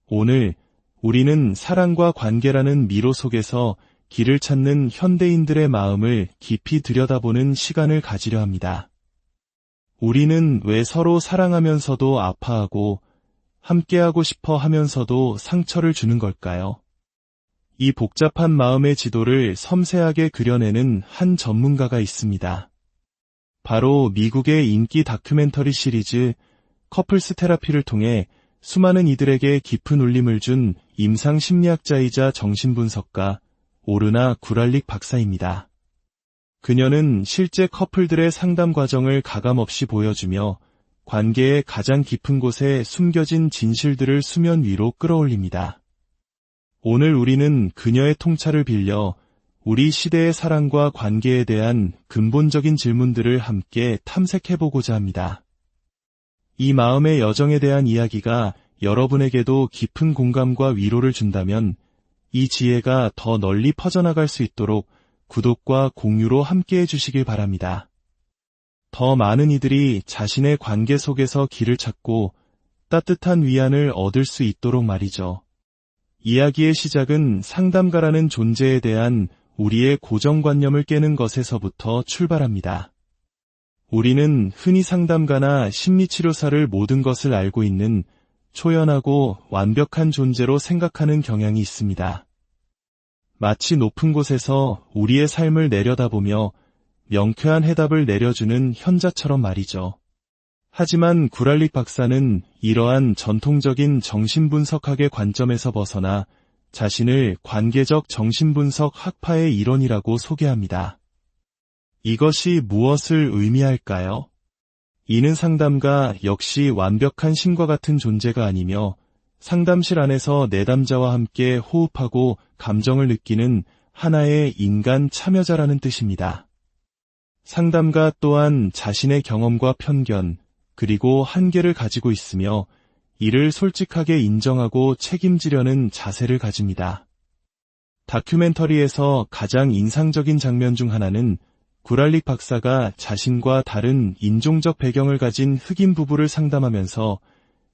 오늘 우리는 사랑과 관계라는 미로 속에서 길을 찾는 현대인들의 마음을 깊이 들여다보는 시간을 가지려 합니다. 우리는 왜 서로 사랑하면서도 아파하고 함께하고 싶어 하면서도 상처를 주는 걸까요? 이 복잡한 마음의 지도를 섬세하게 그려내는 한 전문가가 있습니다. 바로 미국의 인기 다큐멘터리 시리즈 커플스 테라피를 통해 수많은 이들에게 깊은 울림을 준 임상 심리학자이자 정신분석가 오르나 구랄릭 박사입니다. 그녀는 실제 커플들의 상담 과정을 가감없이 보여주며 관계의 가장 깊은 곳에 숨겨진 진실들을 수면 위로 끌어올립니다. 오늘 우리는 그녀의 통찰을 빌려 우리 시대의 사랑과 관계에 대한 근본적인 질문들을 함께 탐색해보고자 합니다. 이 마음의 여정에 대한 이야기가 여러분에게도 깊은 공감과 위로를 준다면 이 지혜가 더 널리 퍼져나갈 수 있도록 구독과 공유로 함께해 주시길 바랍니다. 더 많은 이들이 자신의 관계 속에서 길을 찾고 따뜻한 위안을 얻을 수 있도록 말이죠. 이야기의 시작은 상담가라는 존재에 대한 우리의 고정관념을 깨는 것에서부터 출발합니다. 우리는 흔히 상담가나 심리치료사를 모든 것을 알고 있는 초연하고 완벽한 존재로 생각하는 경향이 있습니다. 마치 높은 곳에서 우리의 삶을 내려다보며 명쾌한 해답을 내려주는 현자처럼 말이죠. 하지만 구랄릭 박사는 이러한 전통적인 정신분석학의 관점에서 벗어나 자신을 관계적 정신분석 학파의 일원이라고 소개합니다. 이것이 무엇을 의미할까요? 이는 상담가 역시 완벽한 신과 같은 존재가 아니며 상담실 안에서 내담자와 함께 호흡하고 감정을 느끼는 하나의 인간 참여자라는 뜻입니다. 상담가 또한 자신의 경험과 편견, 그리고 한계를 가지고 있으며 이를 솔직하게 인정하고 책임지려는 자세를 가집니다. 다큐멘터리에서 가장 인상적인 장면 중 하나는 구랄릭 박사가 자신과 다른 인종적 배경을 가진 흑인 부부를 상담하면서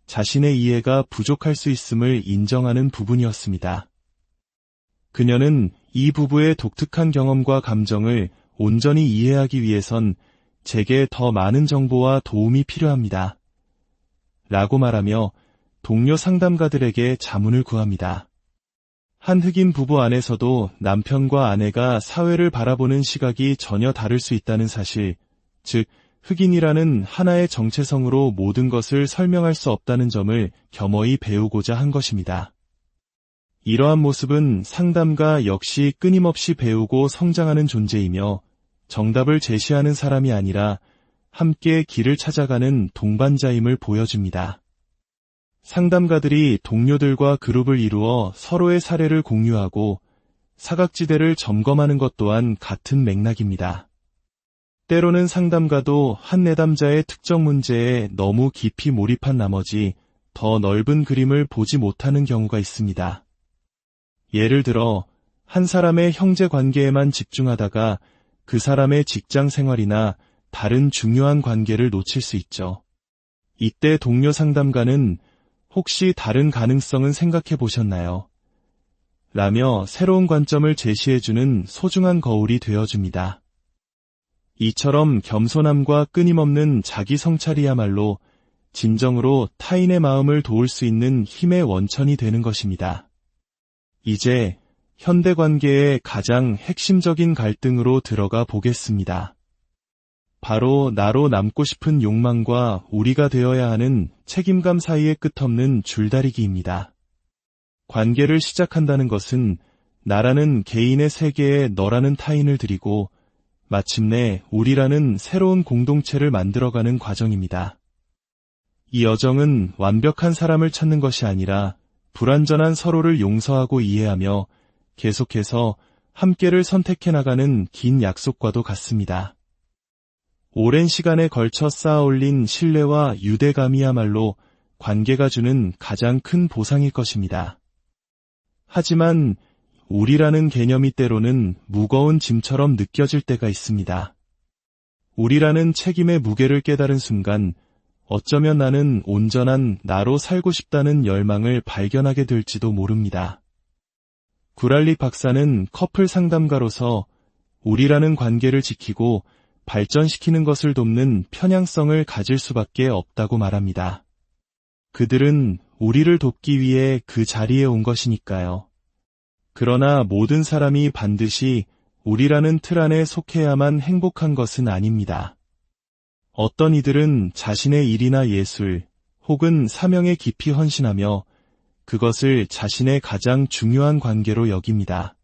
자신의 이해가 부족할 수 있음을 인정하는 부분이었습니다. 그녀는 이 부부의 독특한 경험과 감정을 온전히 이해하기 위해선 제게 더 많은 정보와 도움이 필요합니다. 라고 말하며 동료 상담가들에게 자문을 구합니다. 한 흑인 부부 안에서도 남편과 아내가 사회를 바라보는 시각이 전혀 다를 수 있다는 사실, 즉 흑인이라는 하나의 정체성으로 모든 것을 설명할 수 없다는 점을 겸허히 배우고자 한 것입니다. 이러한 모습은 상담가 역시 끊임없이 배우고 성장하는 존재이며 정답을 제시하는 사람이 아니라 함께 길을 찾아가는 동반자임을 보여줍니다. 상담가들이 동료들과 그룹을 이루어 서로의 사례를 공유하고 사각지대를 점검하는 것 또한 같은 맥락입니다. 때로는 상담가도 한 내담자의 특정 문제에 너무 깊이 몰입한 나머지 더 넓은 그림을 보지 못하는 경우가 있습니다. 예를 들어 한 사람의 형제 관계에만 집중하다가 그 사람의 직장 생활이나 다른 중요한 관계를 놓칠 수 있죠. 이때 동료 상담가는 혹시 다른 가능성은 생각해 보셨나요? 라며 새로운 관점을 제시해주는 소중한 거울이 되어줍니다. 이처럼 겸손함과 끊임없는 자기 성찰이야말로 진정으로 타인의 마음을 도울 수 있는 힘의 원천이 되는 것입니다. 이제 현대 관계의 가장 핵심적인 갈등으로 들어가 보겠습니다. 바로 나로 남고 싶은 욕망과 우리가 되어야 하는 책임감 사이의 끝없는 줄다리기입니다. 관계를 시작한다는 것은 나라는 개인의 세계에 너라는 타인을 들이고 마침내 우리라는 새로운 공동체를 만들어가는 과정입니다. 이 여정은 완벽한 사람을 찾는 것이 아니라 불완전한 서로를 용서하고 이해하며 계속해서 함께를 선택해 나가는 긴 약속과도 같습니다. 오랜 시간에 걸쳐 쌓아올린 신뢰와 유대감이야말로 관계가 주는 가장 큰 보상일 것입니다. 하지만 우리라는 개념이 때로는 무거운 짐처럼 느껴질 때가 있습니다. 우리라는 책임의 무게를 깨달은 순간 어쩌면 나는 온전한 나로 살고 싶다는 열망을 발견하게 될지도 모릅니다. 구랄릭 박사는 커플 상담가로서 우리라는 관계를 지키고 발전시키는 것을 돕는 편향성을 가질 수밖에 없다고 말합니다. 그들은 우리를 돕기 위해 그 자리에 온 것이니까요. 그러나 모든 사람이 반드시 우리라는 틀 안에 속해야만 행복한 것은 아닙니다. 어떤 이들은 자신의 일이나 예술 혹은 사명에 깊이 헌신하며 그것을 자신의 가장 중요한 관계로 여깁니다.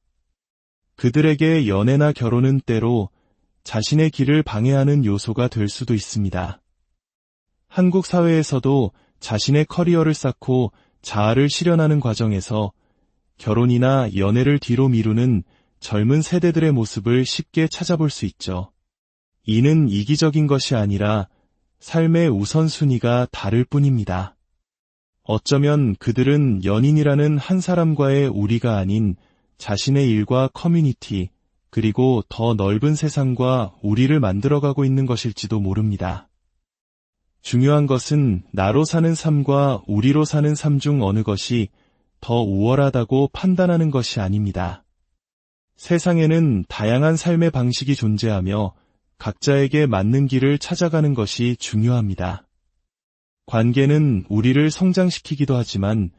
그들에게 연애나 결혼은 때로 자신의 길을 방해하는 요소가 될 수도 있습니다. 한국 사회에서도 자신의 커리어를 쌓고 자아를 실현하는 과정에서 결혼이나 연애를 뒤로 미루는 젊은 세대들의 모습을 쉽게 찾아볼 수 있죠. 이는 이기적인 것이 아니라 삶의 우선순위가 다를 뿐입니다. 어쩌면 그들은 연인이라는 한 사람과의 우리가 아닌 자신의 일과 커뮤니티, 그리고 더 넓은 세상과 우리를 만들어가고 있는 것일지도 모릅니다. 중요한 것은 나로 사는 삶과 우리로 사는 삶 중 어느 것이 더 우월하다고 판단하는 것이 아닙니다. 세상에는 다양한 삶의 방식이 존재하며 각자에게 맞는 길을 찾아가는 것이 중요합니다. 관계는 우리를 성장시키기도 하지만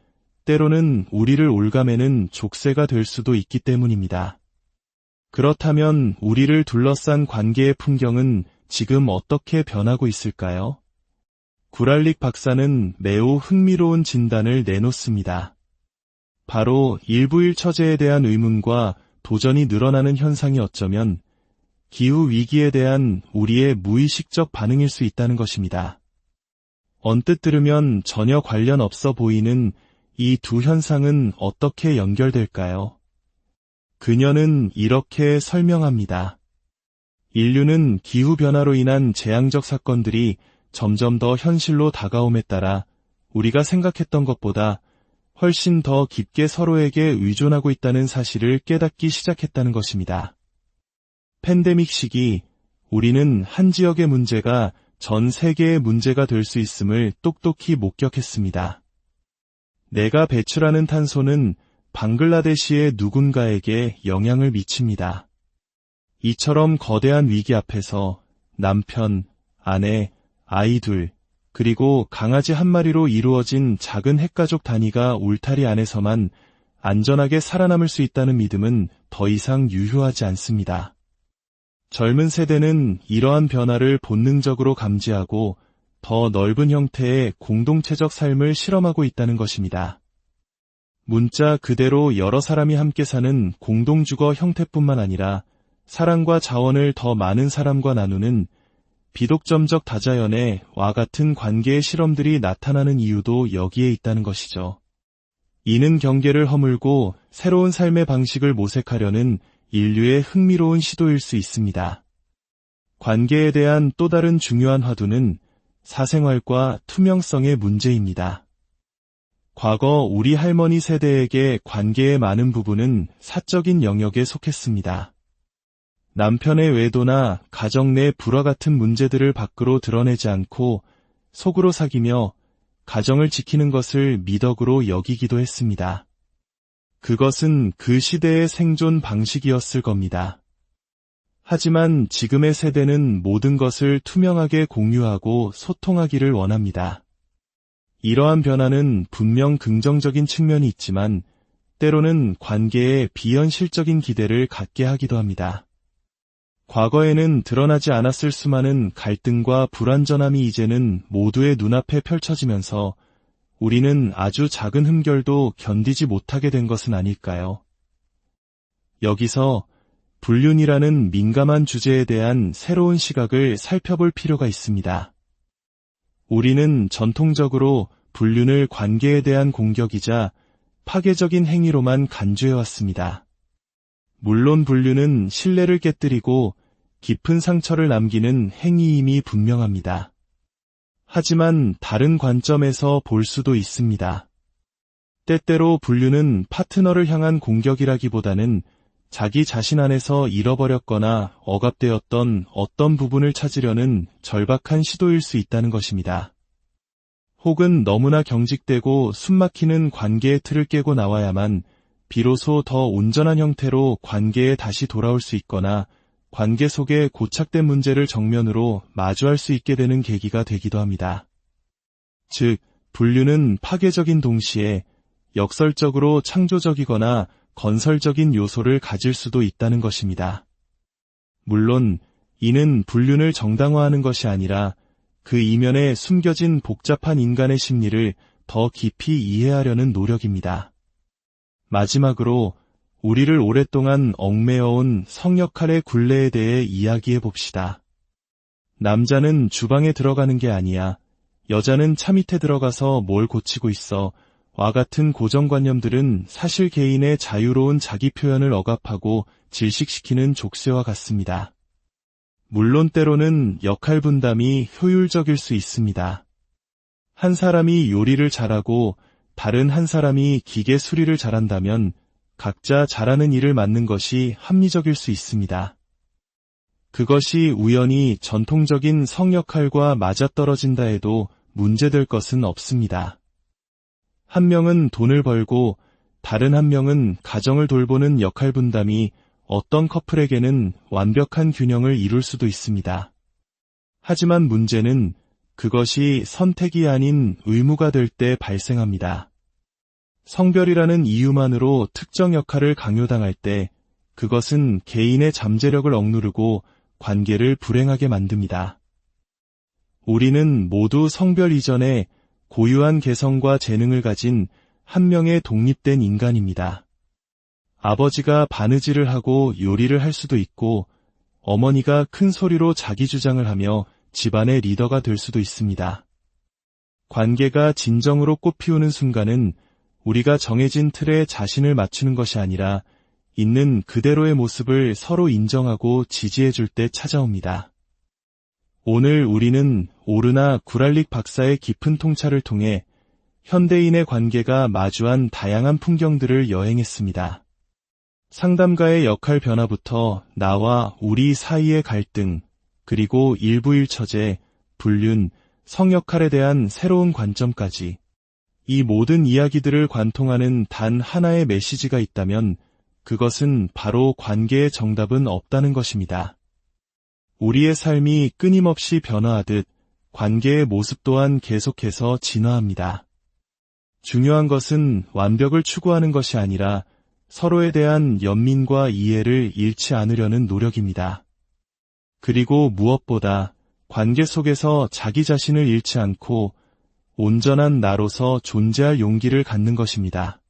때로는 우리를 올가매는 족쇄가 될 수도 있기 때문입니다. 그렇다면 우리를 둘러싼 관계의 풍경은 지금 어떻게 변하고 있을까요? 구랄릭 박사는 매우 흥미로운 진단을 내놓습니다. 바로 일부일 처제에 대한 의문과 도전이 늘어나는 현상이 어쩌면 기후위기에 대한 우리의 무의식적 반응일 수 있다는 것입니다. 언뜻 들으면 전혀 관련 없어 보이는 이 두 현상은 어떻게 연결될까요? 그녀는 이렇게 설명합니다. 인류는 기후변화로 인한 재앙적 사건들이 점점 더 현실로 다가옴에 따라 우리가 생각했던 것보다 훨씬 더 깊게 서로에게 의존하고 있다는 사실을 깨닫기 시작했다는 것입니다. 팬데믹 시기, 우리는 한 지역의 문제가 전 세계의 문제가 될 수 있음을 똑똑히 목격했습니다. 내가 배출하는 탄소는 방글라데시의 누군가에게 영향을 미칩니다. 이처럼 거대한 위기 앞에서 남편, 아내, 아이 둘, 그리고 강아지 한 마리로 이루어진 작은 핵가족 단위가 울타리 안에서만 안전하게 살아남을 수 있다는 믿음은 더 이상 유효하지 않습니다. 젊은 세대는 이러한 변화를 본능적으로 감지하고 더 넓은 형태의 공동체적 삶을 실험하고 있다는 것입니다. 문자 그대로 여러 사람이 함께 사는 공동주거 형태뿐만 아니라 사랑과 자원을 더 많은 사람과 나누는 비독점적 다자연애와 같은 관계의 실험들이 나타나는 이유도 여기에 있다는 것이죠. 이는 경계를 허물고 새로운 삶의 방식을 모색하려는 인류의 흥미로운 시도일 수 있습니다. 관계에 대한 또 다른 중요한 화두는 사생활과 투명성의 문제입니다. 과거 우리 할머니 세대에게 관계의 많은 부분은 사적인 영역에 속했습니다. 남편의 외도나 가정 내 불화 같은 문제들을 밖으로 드러내지 않고 속으로 사귀며 가정을 지키는 것을 미덕으로 여기기도 했습니다. 그것은 그 시대의 생존 방식이었을 겁니다. 하지만 지금의 세대는 모든 것을 투명하게 공유하고 소통하기를 원합니다. 이러한 변화는 분명 긍정적인 측면이 있지만 때로는 관계에 비현실적인 기대를 갖게 하기도 합니다. 과거에는 드러나지 않았을 수많은 갈등과 불완전함이 이제는 모두의 눈앞에 펼쳐지면서 우리는 아주 작은 흠결도 견디지 못하게 된 것은 아닐까요? 여기서 불륜이라는 민감한 주제에 대한 새로운 시각을 살펴볼 필요가 있습니다. 우리는 전통적으로 불륜을 관계에 대한 공격이자 파괴적인 행위로만 간주해왔습니다. 물론 불륜은 신뢰를 깨뜨리고 깊은 상처를 남기는 행위임이 분명합니다. 하지만 다른 관점에서 볼 수도 있습니다. 때때로 불륜은 파트너를 향한 공격이라기보다는 자기 자신 안에서 잃어버렸거나 억압되었던 어떤 부분을 찾으려는 절박한 시도일 수 있다는 것입니다. 혹은 너무나 경직되고 숨막히는 관계의 틀을 깨고 나와야만 비로소 더 온전한 형태로 관계에 다시 돌아올 수 있거나 관계 속의 고착된 문제를 정면으로 마주할 수 있게 되는 계기가 되기도 합니다. 즉, 분류는 파괴적인 동시에 역설적으로 창조적이거나 건설적인 요소를 가질 수도 있다는 것입니다. 물론 이는 불륜을 정당화하는 것이 아니라 그 이면에 숨겨진 복잡한 인간의 심리를 더 깊이 이해하려는 노력입니다. 마지막으로 우리를 오랫동안 얽매어온 성역할의 굴레에 대해 이야기해 봅시다. 남자는 주방에 들어가는 게 아니야. 여자는 차 밑에 들어가서 뭘 고치고 있어. 와 같은 고정관념들은 사실 개인의 자유로운 자기 표현을 억압하고 질식시키는 족쇄와 같습니다. 물론 때로는 역할 분담이 효율적일 수 있습니다. 한 사람이 요리를 잘하고 다른 한 사람이 기계 수리를 잘한다면 각자 잘하는 일을 맡는 것이 합리적일 수 있습니다. 그것이 우연히 전통적인 성역할과 맞아떨어진다 해도 문제될 것은 없습니다. 한 명은 돈을 벌고 다른 한 명은 가정을 돌보는 역할 분담이 어떤 커플에게는 완벽한 균형을 이룰 수도 있습니다. 하지만 문제는 그것이 선택이 아닌 의무가 될 때 발생합니다. 성별이라는 이유만으로 특정 역할을 강요당할 때 그것은 개인의 잠재력을 억누르고 관계를 불행하게 만듭니다. 우리는 모두 성별 이전에 고유한 개성과 재능을 가진 한 명의 독립된 인간입니다. 아버지가 바느질을 하고 요리를 할 수도 있고 어머니가 큰 소리로 자기 주장을 하며 집안의 리더가 될 수도 있습니다. 관계가 진정으로 꽃피우는 순간은 우리가 정해진 틀에 자신을 맞추는 것이 아니라 있는 그대로의 모습을 서로 인정하고 지지해 줄 때 찾아옵니다. 오늘 우리는 오르나 구랄릭 박사의 깊은 통찰을 통해 현대인의 관계가 마주한 다양한 풍경들을 여행했습니다. 상담가의 역할 변화부터 나와 우리 사이의 갈등, 그리고 일부일처제, 불륜, 성역할에 대한 새로운 관점까지 이 모든 이야기들을 관통하는 단 하나의 메시지가 있다면 그것은 바로 관계의 정답은 없다는 것입니다. 우리의 삶이 끊임없이 변화하듯 관계의 모습 또한 계속해서 진화합니다. 중요한 것은 완벽을 추구하는 것이 아니라 서로에 대한 연민과 이해를 잃지 않으려는 노력입니다. 그리고 무엇보다 관계 속에서 자기 자신을 잃지 않고 온전한 나로서 존재할 용기를 갖는 것입니다.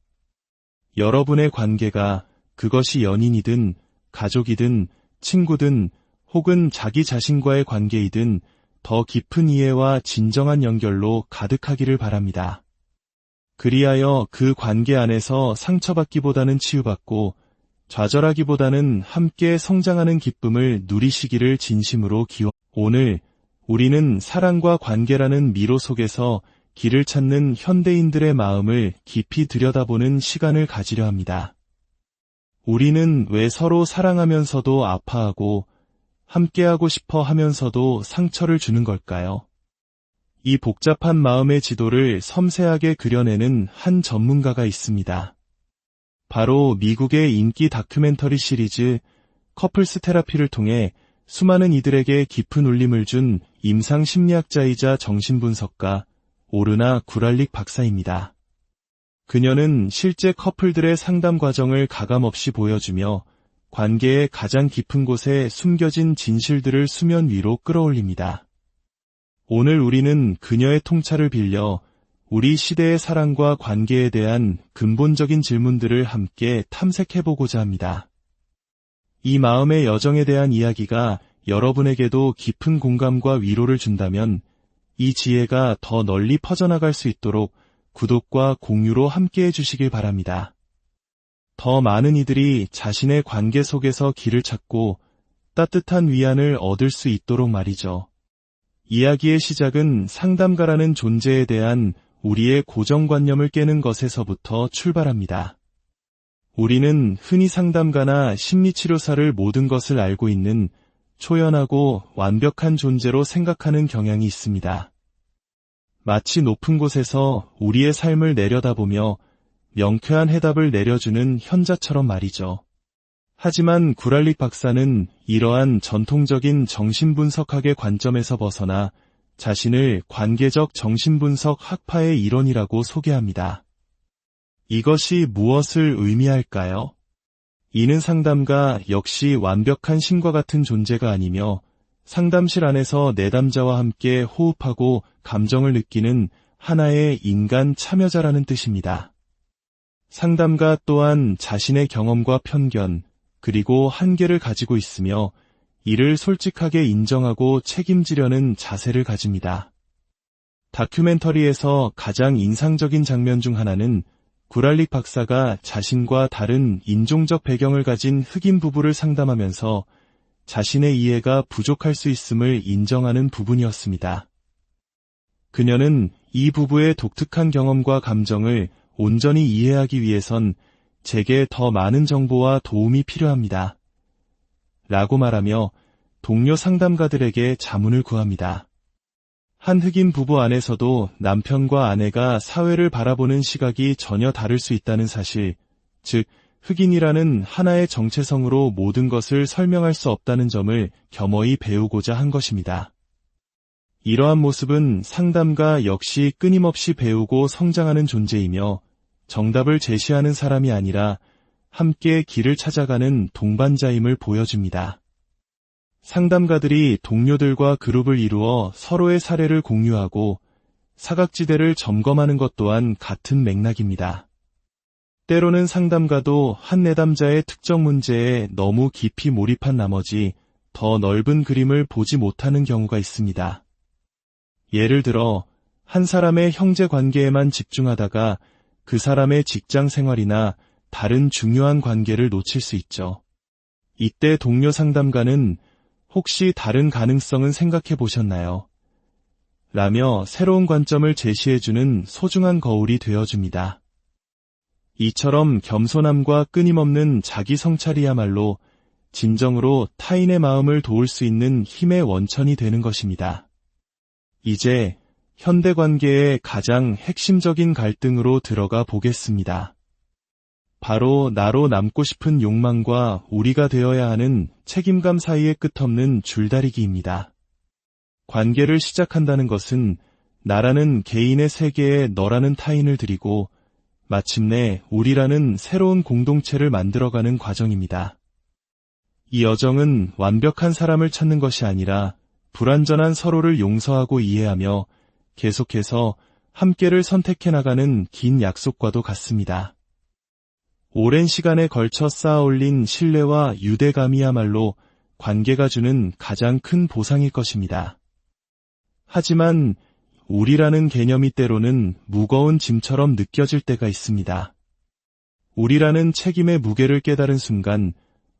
여러분의 관계가 그것이 연인이든 가족이든 친구든 혹은 자기 자신과의 관계이든 더 깊은 이해와 진정한 연결로 가득하기를 바랍니다. 그리하여 그 관계 안에서 상처받기보다는 치유받고 좌절하기보다는 함께 성장하는 기쁨을 누리시기를 진심으로 오늘 우리는 사랑과 관계라는 미로 속에서 길을 찾는 현대인들의 마음을 깊이 들여다보는 시간을 가지려 합니다. 우리는 왜 서로 사랑하면서도 아파하고 함께하고 싶어 하면서도 상처를 주는 걸까요? 이 복잡한 마음의 지도를 섬세하게 그려내는 한 전문가가 있습니다. 바로 미국의 인기 다큐멘터리 시리즈 커플스 테라피를 통해 수많은 이들에게 깊은 울림을 준 임상 심리학자이자 정신분석가 오르나 구랄릭 박사입니다. 그녀는 실제 커플들의 상담 과정을 가감없이 보여주며 관계의 가장 깊은 곳에 숨겨진 진실들을 수면 위로 끌어올립니다. 오늘 우리는 그녀의 통찰을 빌려 우리 시대의 사랑과 관계에 대한 근본적인 질문들을 함께 탐색해보고자 합니다. 이 마음의 여정에 대한 이야기가 여러분에게도 깊은 공감과 위로를 준다면 이 지혜가 더 널리 퍼져나갈 수 있도록 구독과 공유로 함께해 주시길 바랍니다. 더 많은 이들이 자신의 관계 속에서 길을 찾고 따뜻한 위안을 얻을 수 있도록 말이죠. 이야기의 시작은 상담가라는 존재에 대한 우리의 고정관념을 깨는 것에서부터 출발합니다. 우리는 흔히 상담가나 심리치료사를 모든 것을 알고 있는 초연하고 완벽한 존재로 생각하는 경향이 있습니다. 마치 높은 곳에서 우리의 삶을 내려다보며 명쾌한 해답을 내려주는 현자처럼 말이죠. 하지만 구랄릭 박사는 이러한 전통적인 정신분석학의 관점에서 벗어나 자신을 관계적 정신분석 학파의 일원이라고 소개합니다. 이것이 무엇을 의미할까요? 이는 상담가 역시 완벽한 신과 같은 존재가 아니며 상담실 안에서 내담자와 함께 호흡하고 감정을 느끼는 하나의 인간 참여자라는 뜻입니다. 상담가 또한 자신의 경험과 편견, 그리고 한계를 가지고 있으며 이를 솔직하게 인정하고 책임지려는 자세를 가집니다. 다큐멘터리에서 가장 인상적인 장면 중 하나는 구랄릭 박사가 자신과 다른 인종적 배경을 가진 흑인 부부를 상담하면서 자신의 이해가 부족할 수 있음을 인정하는 부분이었습니다. 그녀는 이 부부의 독특한 경험과 감정을 온전히 이해하기 위해선 제게 더 많은 정보와 도움이 필요합니다. 라고 말하며 동료 상담가들에게 자문을 구합니다. 한 흑인 부부 안에서도 남편과 아내가 사회를 바라보는 시각이 전혀 다를 수 있다는 사실, 즉 흑인이라는 하나의 정체성으로 모든 것을 설명할 수 없다는 점을 겸허히 배우고자 한 것입니다. 이러한 모습은 상담가 역시 끊임없이 배우고 성장하는 존재이며 정답을 제시하는 사람이 아니라 함께 길을 찾아가는 동반자임을 보여줍니다. 상담가들이 동료들과 그룹을 이루어 서로의 사례를 공유하고 사각지대를 점검하는 것 또한 같은 맥락입니다. 때로는 상담가도 한 내담자의 특정 문제에 너무 깊이 몰입한 나머지 더 넓은 그림을 보지 못하는 경우가 있습니다. 예를 들어 한 사람의 형제 관계에만 집중하다가 그 사람의 직장 생활이나 다른 중요한 관계를 놓칠 수 있죠. 이때 동료 상담가는 혹시 다른 가능성은 생각해 보셨나요? 라며 새로운 관점을 제시해주는 소중한 거울이 되어줍니다. 이처럼 겸손함과 끊임없는 자기 성찰이야말로 진정으로 타인의 마음을 도울 수 있는 힘의 원천이 되는 것입니다. 이제 현대 관계의 가장 핵심적인 갈등으로 들어가 보겠습니다. 바로 나로 남고 싶은 욕망과 우리가 되어야 하는 책임감 사이의 끝없는 줄다리기입니다. 관계를 시작한다는 것은 나라는 개인의 세계에 너라는 타인을 들이고 마침내 우리라는 새로운 공동체를 만들어가는 과정입니다. 이 여정은 완벽한 사람을 찾는 것이 아니라 불완전한 서로를 용서하고 이해하며 계속해서 함께를 선택해 나가는 긴 약속과도 같습니다. 오랜 시간에 걸쳐 쌓아올린 신뢰와 유대감이야말로 관계가 주는 가장 큰 보상일 것입니다. 하지만 우리라는 개념이 때로는 무거운 짐처럼 느껴질 때가 있습니다. 우리라는 책임의 무게를 깨달은 순간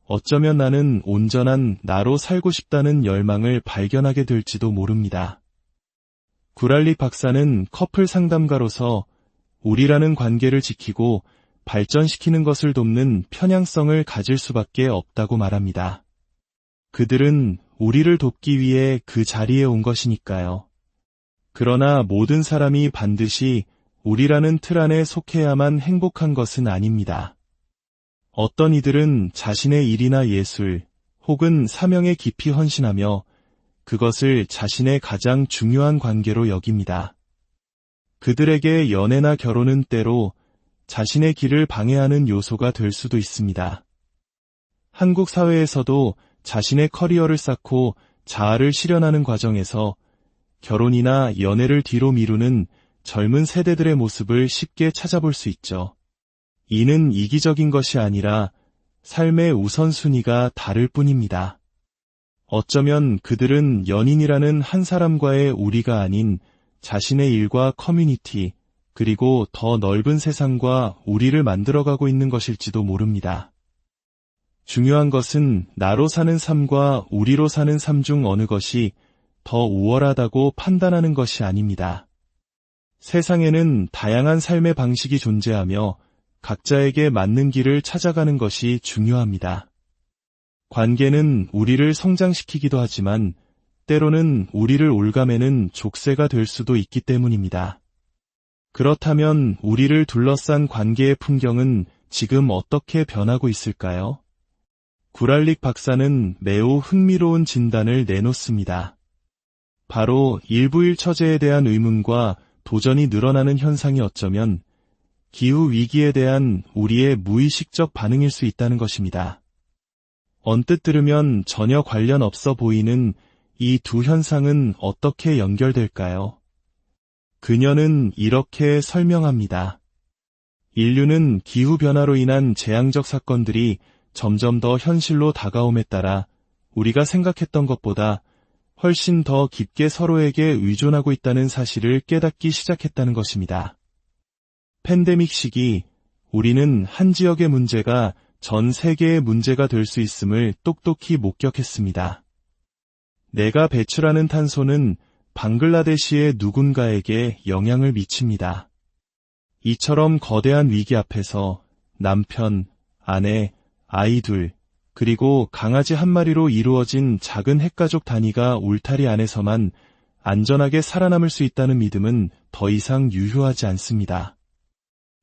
어쩌면 나는 온전한 나로 살고 싶다는 열망을 발견하게 될지도 모릅니다. 구랄릭 박사는 커플 상담가로서 우리라는 관계를 지키고 발전시키는 것을 돕는 편향성을 가질 수밖에 없다고 말합니다. 그들은 우리를 돕기 위해 그 자리에 온 것이니까요. 그러나 모든 사람이 반드시 우리라는 틀 안에 속해야만 행복한 것은 아닙니다. 어떤 이들은 자신의 일이나 예술 혹은 사명에 깊이 헌신하며 그것을 자신의 가장 중요한 관계로 여깁니다. 그들에게 연애나 결혼은 때로 자신의 길을 방해하는 요소가 될 수도 있습니다. 한국 사회에서도 자신의 커리어를 쌓고 자아를 실현하는 과정에서 결혼이나 연애를 뒤로 미루는 젊은 세대들의 모습을 쉽게 찾아볼 수 있죠. 이는 이기적인 것이 아니라 삶의 우선순위가 다를 뿐입니다. 어쩌면 그들은 연인이라는 한 사람과의 우리가 아닌 자신의 일과 커뮤니티, 그리고 더 넓은 세상과 우리를 만들어가고 있는 것일지도 모릅니다. 중요한 것은 나로 사는 삶과 우리로 사는 삶 중 어느 것이 더 우월하다고 판단하는 것이 아닙니다. 세상에는 다양한 삶의 방식이 존재하며 각자에게 맞는 길을 찾아가는 것이 중요합니다. 관계는 우리를 성장시키기도 하지만 때로는 우리를 옭아매는 족쇄가 될 수도 있기 때문입니다. 그렇다면 우리를 둘러싼 관계의 풍경은 지금 어떻게 변하고 있을까요? 구랄릭 박사는 매우 흥미로운 진단을 내놓습니다. 바로 일부일 처제에 대한 의문과 도전이 늘어나는 현상이 어쩌면 기후위기에 대한 우리의 무의식적 반응일 수 있다는 것입니다. 언뜻 들으면 전혀 관련 없어 보이는 이 두 현상은 어떻게 연결될까요? 그녀는 이렇게 설명합니다. 인류는 기후변화로 인한 재앙적 사건들이 점점 더 현실로 다가옴에 따라 우리가 생각했던 것보다 훨씬 더 깊게 서로에게 의존하고 있다는 사실을 깨닫기 시작했다는 것입니다. 팬데믹 시기, 우리는 한 지역의 문제가 전 세계의 문제가 될 수 있음을 똑똑히 목격했습니다. 내가 배출하는 탄소는 방글라데시의 누군가에게 영향을 미칩니다. 이처럼 거대한 위기 앞에서 남편, 아내, 아이 둘, 그리고 강아지 한 마리로 이루어진 작은 핵가족 단위가 울타리 안에서만 안전하게 살아남을 수 있다는 믿음은 더 이상 유효하지 않습니다.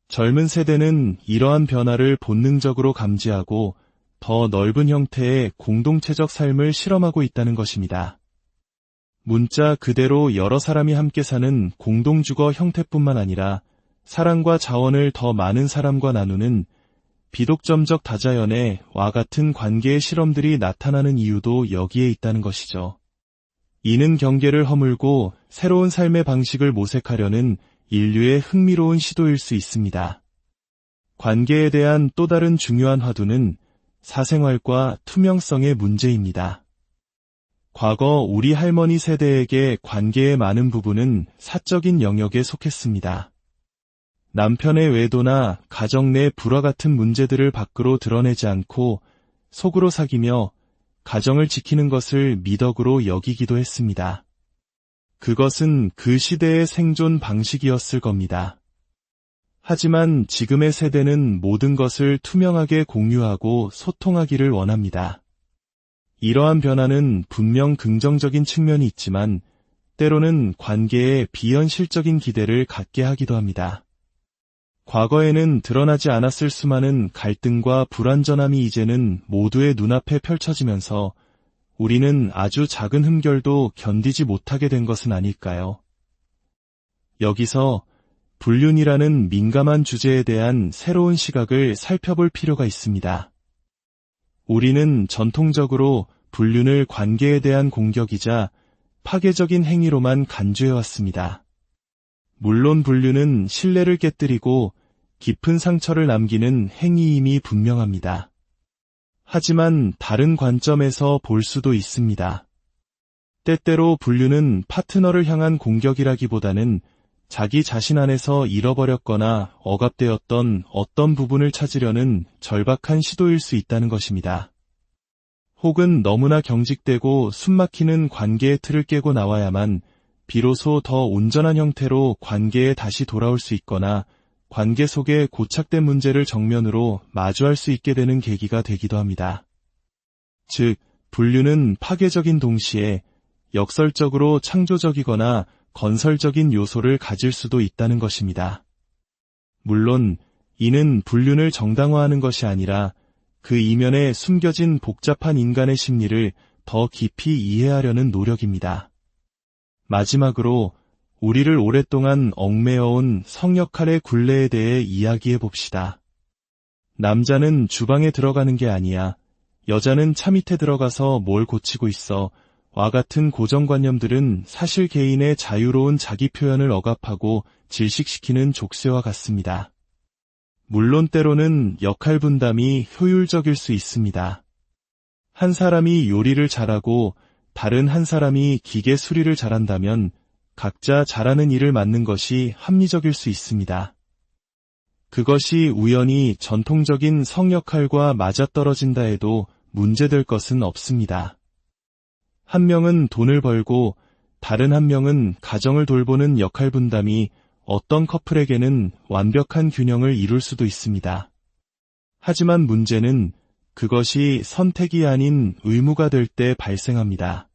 젊은 세대는 이러한 변화를 본능적으로 감지하고 더 넓은 형태의 공동체적 삶을 실험하고 있다는 것입니다. 문자 그대로 여러 사람이 함께 사는 공동주거 형태뿐만 아니라 사랑과 자원을 더 많은 사람과 나누는 비독점적 다자연의 같은 관계의 실험들이 나타나는 이유도 여기에 있다는 것이죠. 이는 경계를 허물고 새로운 삶의 방식을 모색하려는 인류의 흥미로운 시도일 수 있습니다. 관계에 대한 또 다른 중요한 화두는 사생활과 투명성의 문제입니다. 과거 우리 할머니 세대에게 관계의 많은 부분은 사적인 영역에 속했습니다. 남편의 외도나 가정 내 불화 같은 문제들을 밖으로 드러내지 않고 속으로 사귀며 가정을 지키는 것을 미덕으로 여기기도 했습니다. 그것은 그 시대의 생존 방식이었을 겁니다. 하지만 지금의 세대는 모든 것을 투명하게 공유하고 소통하기를 원합니다. 이러한 변화는 분명 긍정적인 측면이 있지만 때로는 관계에 비현실적인 기대를 갖게 하기도 합니다. 과거에는 드러나지 않았을 수많은 갈등과 불완전함이 이제는 모두의 눈앞에 펼쳐지면서 우리는 아주 작은 흠결도 견디지 못하게 된 것은 아닐까요? 여기서 불륜이라는 민감한 주제에 대한 새로운 시각을 살펴볼 필요가 있습니다. 우리는 전통적으로 불륜을 관계에 대한 공격이자 파괴적인 행위로만 간주해왔습니다. 물론 불륜은 신뢰를 깨뜨리고 깊은 상처를 남기는 행위임이 분명합니다. 하지만 다른 관점에서 볼 수도 있습니다. 때때로 불륜은 파트너를 향한 공격이라기보다는 자기 자신 안에서 잃어버렸거나 억압되었던 어떤 부분을 찾으려는 절박한 시도일 수 있다는 것입니다. 혹은 너무나 경직되고 숨막히는 관계의 틀을 깨고 나와야만 비로소 더 온전한 형태로 관계에 다시 돌아올 수 있거나 관계 속의 고착된 문제를 정면으로 마주할 수 있게 되는 계기가 되기도 합니다. 즉, 불륜은 파괴적인 동시에 역설적으로 창조적이거나 건설적인 요소를 가질 수도 있다는 것입니다. 물론 이는 불륜을 정당화하는 것이 아니라 그 이면에 숨겨진 복잡한 인간의 심리를 더 깊이 이해하려는 노력입니다. 마지막으로 우리를 오랫동안 얽매어온 성역할의 굴레에 대해 이야기해 봅시다. 남자는 주방에 들어가는 게 아니야. 여자는 차 밑에 들어가서 뭘 고치고 있어. 와 같은 고정관념들은 사실 개인의 자유로운 자기 표현을 억압하고 질식시키는 족쇄와 같습니다. 물론 때로는 역할 분담이 효율적일 수 있습니다. 한 사람이 요리를 잘하고 다른 한 사람이 기계 수리를 잘한다면 각자 잘하는 일을 맡는 것이 합리적일 수 있습니다. 그것이 우연히 전통적인 성역할과 맞아떨어진다 해도 문제될 것은 없습니다. 한 명은 돈을 벌고 다른 한 명은 가정을 돌보는 역할 분담이 어떤 커플에게는 완벽한 균형을 이룰 수도 있습니다. 하지만 문제는 그것이 선택이 아닌 의무가 될 때 발생합니다.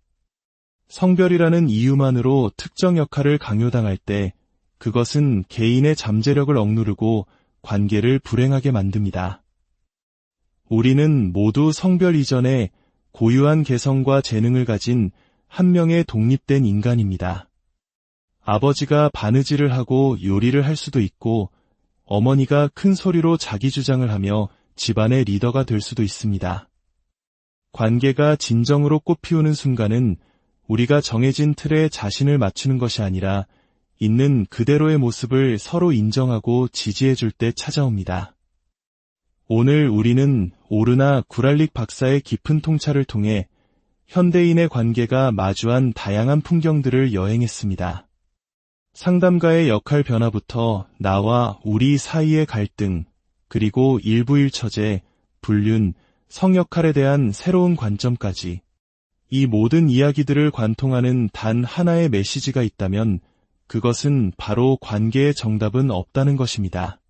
성별이라는 이유만으로 특정 역할을 강요당할 때 그것은 개인의 잠재력을 억누르고 관계를 불행하게 만듭니다. 우리는 모두 성별 이전에 고유한 개성과 재능을 가진 한 명의 독립된 인간입니다. 아버지가 바느질을 하고 요리를 할 수도 있고 어머니가 큰 소리로 자기 주장을 하며 집안의 리더가 될 수도 있습니다. 관계가 진정으로 꽃피우는 순간은 우리가 정해진 틀에 자신을 맞추는 것이 아니라 있는 그대로의 모습을 서로 인정하고 지지해 줄 때 찾아옵니다. 오늘 우리는 오르나 구랄릭 박사의 깊은 통찰을 통해 현대인의 관계가 마주한 다양한 풍경들을 여행했습니다. 상담가의 역할 변화부터 나와 우리 사이의 갈등, 그리고 일부일처제, 불륜, 성역할에 대한 새로운 관점까지 이 모든 이야기들을 관통하는 단 하나의 메시지가 있다면 그것은 바로 관계의 정답은 없다는 것입니다.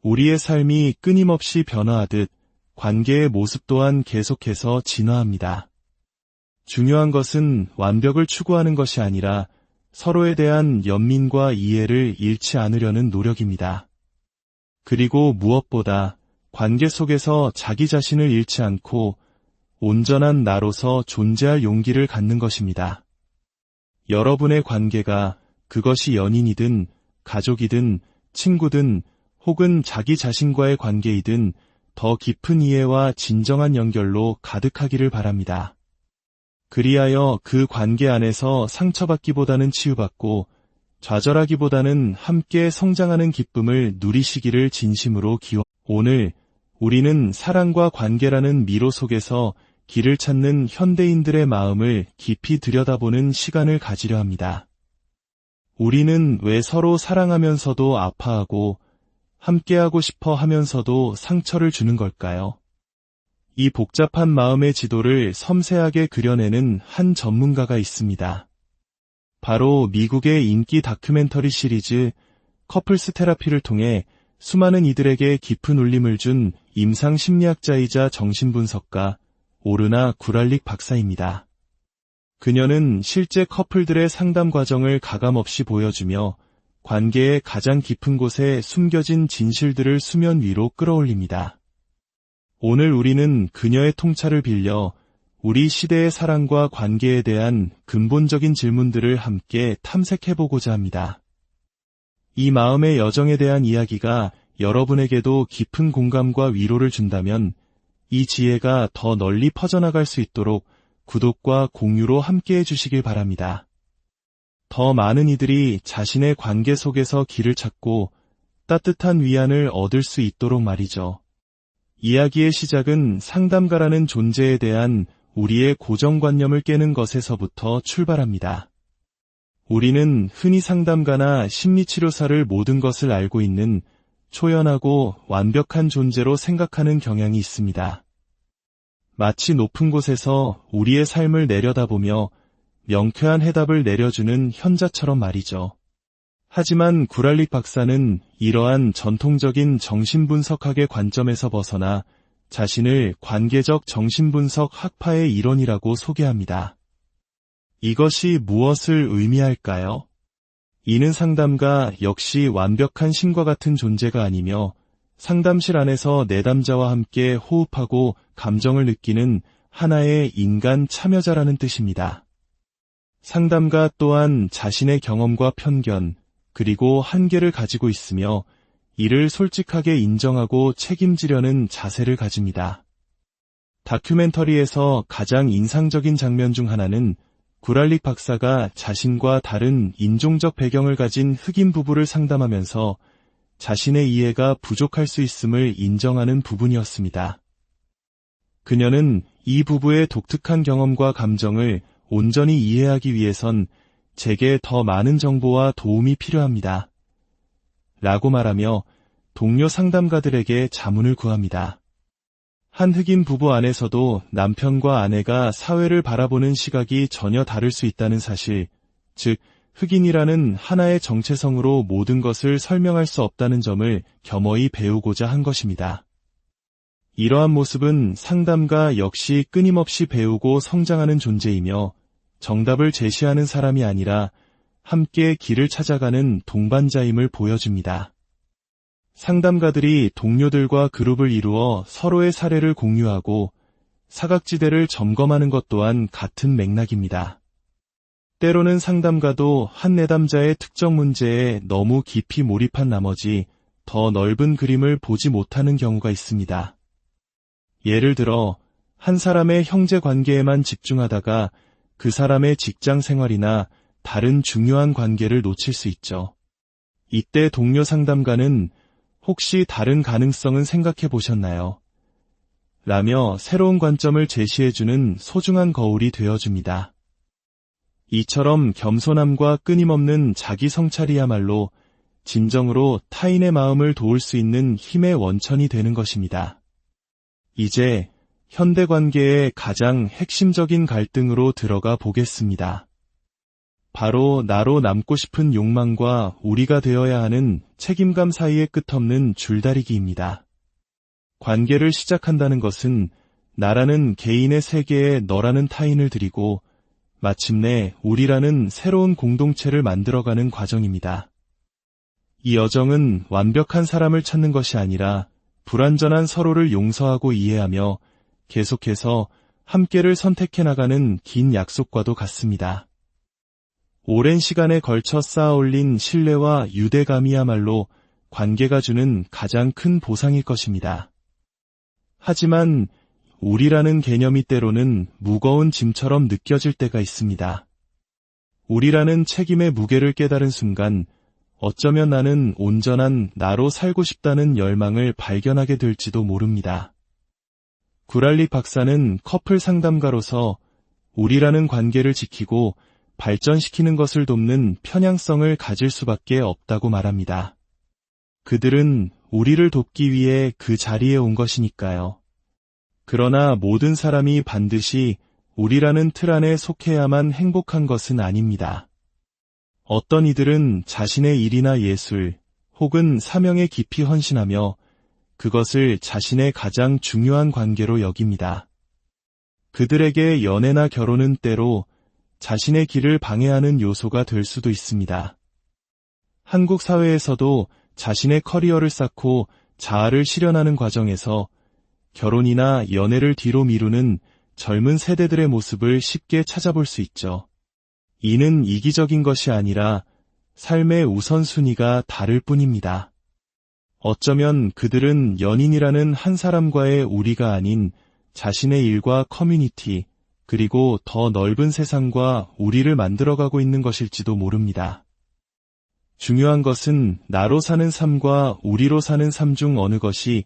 우리의 삶이 끊임없이 변화하듯 관계의 모습 또한 계속해서 진화합니다. 중요한 것은 완벽을 추구하는 것이 아니라 서로에 대한 연민과 이해를 잃지 않으려는 노력입니다. 그리고 무엇보다 관계 속에서 자기 자신을 잃지 않고 온전한 나로서 존재할 용기를 갖는 것입니다. 여러분의 관계가 그것이 연인이든 가족이든 친구든 혹은 자기 자신과의 관계이든 더 깊은 이해와 진정한 연결로 가득하기를 바랍니다. 그리하여 그 관계 안에서 상처받기보다는 치유받고 좌절하기보다는 함께 성장하는 기쁨을 누리시기를 진심으로 오늘 우리는 사랑과 관계라는 미로 속에서 길을 찾는 현대인들의 마음을 깊이 들여다보는 시간을 가지려 합니다. 우리는 왜 서로 사랑하면서도 아파하고 함께하고 싶어 하면서도 상처를 주는 걸까요? 이 복잡한 마음의 지도를 섬세하게 그려내는 한 전문가가 있습니다. 바로 미국의 인기 다큐멘터리 시리즈 커플스 테라피를 통해 수많은 이들에게 깊은 울림을 준 임상 심리학자이자 정신분석가 오르나 구랄릭 박사입니다. 그녀는 실제 커플들의 상담 과정을 가감없이 보여주며 관계의 가장 깊은 곳에 숨겨진 진실들을 수면 위로 끌어올립니다. 오늘 우리는 그녀의 통찰을 빌려 우리 시대의 사랑과 관계에 대한 근본적인 질문들을 함께 탐색해보고자 합니다. 이 마음의 여정에 대한 이야기가 여러분에게도 깊은 공감과 위로를 준다면 이 지혜가 더 널리 퍼져나갈 수 있도록 구독과 공유로 함께해 주시길 바랍니다. 더 많은 이들이 자신의 관계 속에서 길을 찾고 따뜻한 위안을 얻을 수 있도록 말이죠. 이야기의 시작은 상담가라는 존재에 대한 우리의 고정관념을 깨는 것에서부터 출발합니다. 우리는 흔히 상담가나 심리치료사를 모든 것을 알고 있는 초연하고 완벽한 존재로 생각하는 경향이 있습니다. 마치 높은 곳에서 우리의 삶을 내려다보며 명쾌한 해답을 내려주는 현자처럼 말이죠. 하지만 구랄릭 박사는 이러한 전통적인 정신분석학의 관점에서 벗어나 자신을 관계적 정신분석 학파의 일원이라고 소개합니다. 이것이 무엇을 의미할까요? 이는 상담가 역시 완벽한 신과 같은 존재가 아니며 상담실 안에서 내담자와 함께 호흡하고 감정을 느끼는 하나의 인간 참여자라는 뜻입니다. 상담가 또한 자신의 경험과 편견, 그리고 한계를 가지고 있으며 이를 솔직하게 인정하고 책임지려는 자세를 가집니다. 다큐멘터리에서 가장 인상적인 장면 중 하나는 구랄릭 박사가 자신과 다른 인종적 배경을 가진 흑인 부부를 상담하면서 자신의 이해가 부족할 수 있음을 인정하는 부분이었습니다. 그녀는 이 부부의 독특한 경험과 감정을 온전히 이해하기 위해선 제게 더 많은 정보와 도움이 필요합니다. 라고 말하며 동료 상담가들에게 자문을 구합니다. 한 흑인 부부 안에서도 남편과 아내가 사회를 바라보는 시각이 전혀 다를 수 있다는 사실, 즉 흑인이라는 하나의 정체성으로 모든 것을 설명할 수 없다는 점을 겸허히 배우고자 한 것입니다. 이러한 모습은 상담가 역시 끊임없이 배우고 성장하는 존재이며 정답을 제시하는 사람이 아니라 함께 길을 찾아가는 동반자임을 보여줍니다. 상담가들이 동료들과 그룹을 이루어 서로의 사례를 공유하고 사각지대를 점검하는 것 또한 같은 맥락입니다. 때로는 상담가도 한 내담자의 특정 문제에 너무 깊이 몰입한 나머지 더 넓은 그림을 보지 못하는 경우가 있습니다. 예를 들어 한 사람의 형제 관계에만 집중하다가 그 사람의 직장 생활이나 다른 중요한 관계를 놓칠 수 있죠. 이때 동료 상담가는 혹시 다른 가능성은 생각해 보셨나요? 라며 새로운 관점을 제시해주는 소중한 거울이 되어줍니다. 이처럼 겸손함과 끊임없는 자기 성찰이야말로 진정으로 타인의 마음을 도울 수 있는 힘의 원천이 되는 것입니다. 이제 현대 관계의 가장 핵심적인 갈등으로 들어가 보겠습니다. 바로 나로 남고 싶은 욕망과 우리가 되어야 하는 책임감 사이의 끝없는 줄다리기입니다. 관계를 시작한다는 것은 나라는 개인의 세계에 너라는 타인을 들이고 마침내 우리라는 새로운 공동체를 만들어가는 과정입니다. 이 여정은 완벽한 사람을 찾는 것이 아니라 불완전한 서로를 용서하고 이해하며 계속해서 함께를 선택해 나가는 긴 약속과도 같습니다. 오랜 시간에 걸쳐 쌓아올린 신뢰와 유대감이야말로 관계가 주는 가장 큰 보상일 것입니다. 하지만 우리라는 개념이 때로는 무거운 짐처럼 느껴질 때가 있습니다. 우리라는 책임의 무게를 깨달은 순간 어쩌면 나는 온전한 나로 살고 싶다는 열망을 발견하게 될지도 모릅니다. 구랄릭 박사는 커플 상담가로서 우리라는 관계를 지키고 발전시키는 것을 돕는 편향성을 가질 수밖에 없다고 말합니다. 그들은 우리를 돕기 위해 그 자리에 온 것이니까요. 그러나 모든 사람이 반드시 우리라는 틀 안에 속해야만 행복한 것은 아닙니다. 어떤 이들은 자신의 일이나 예술 혹은 사명에 깊이 헌신하며 그것을 자신의 가장 중요한 관계로 여깁니다. 그들에게 연애나 결혼은 때로 자신의 길을 방해하는 요소가 될 수도 있습니다. 한국 사회에서도 자신의 커리어를 쌓고 자아를 실현하는 과정에서 결혼이나 연애를 뒤로 미루는 젊은 세대들의 모습을 쉽게 찾아볼 수 있죠. 이는 이기적인 것이 아니라 삶의 우선순위가 다를 뿐입니다. 어쩌면 그들은 연인이라는 한 사람과의 우리가 아닌 자신의 일과 커뮤니티, 그리고 더 넓은 세상과 우리를 만들어가고 있는 것일지도 모릅니다. 중요한 것은 나로 사는 삶과 우리로 사는 삶 중 어느 것이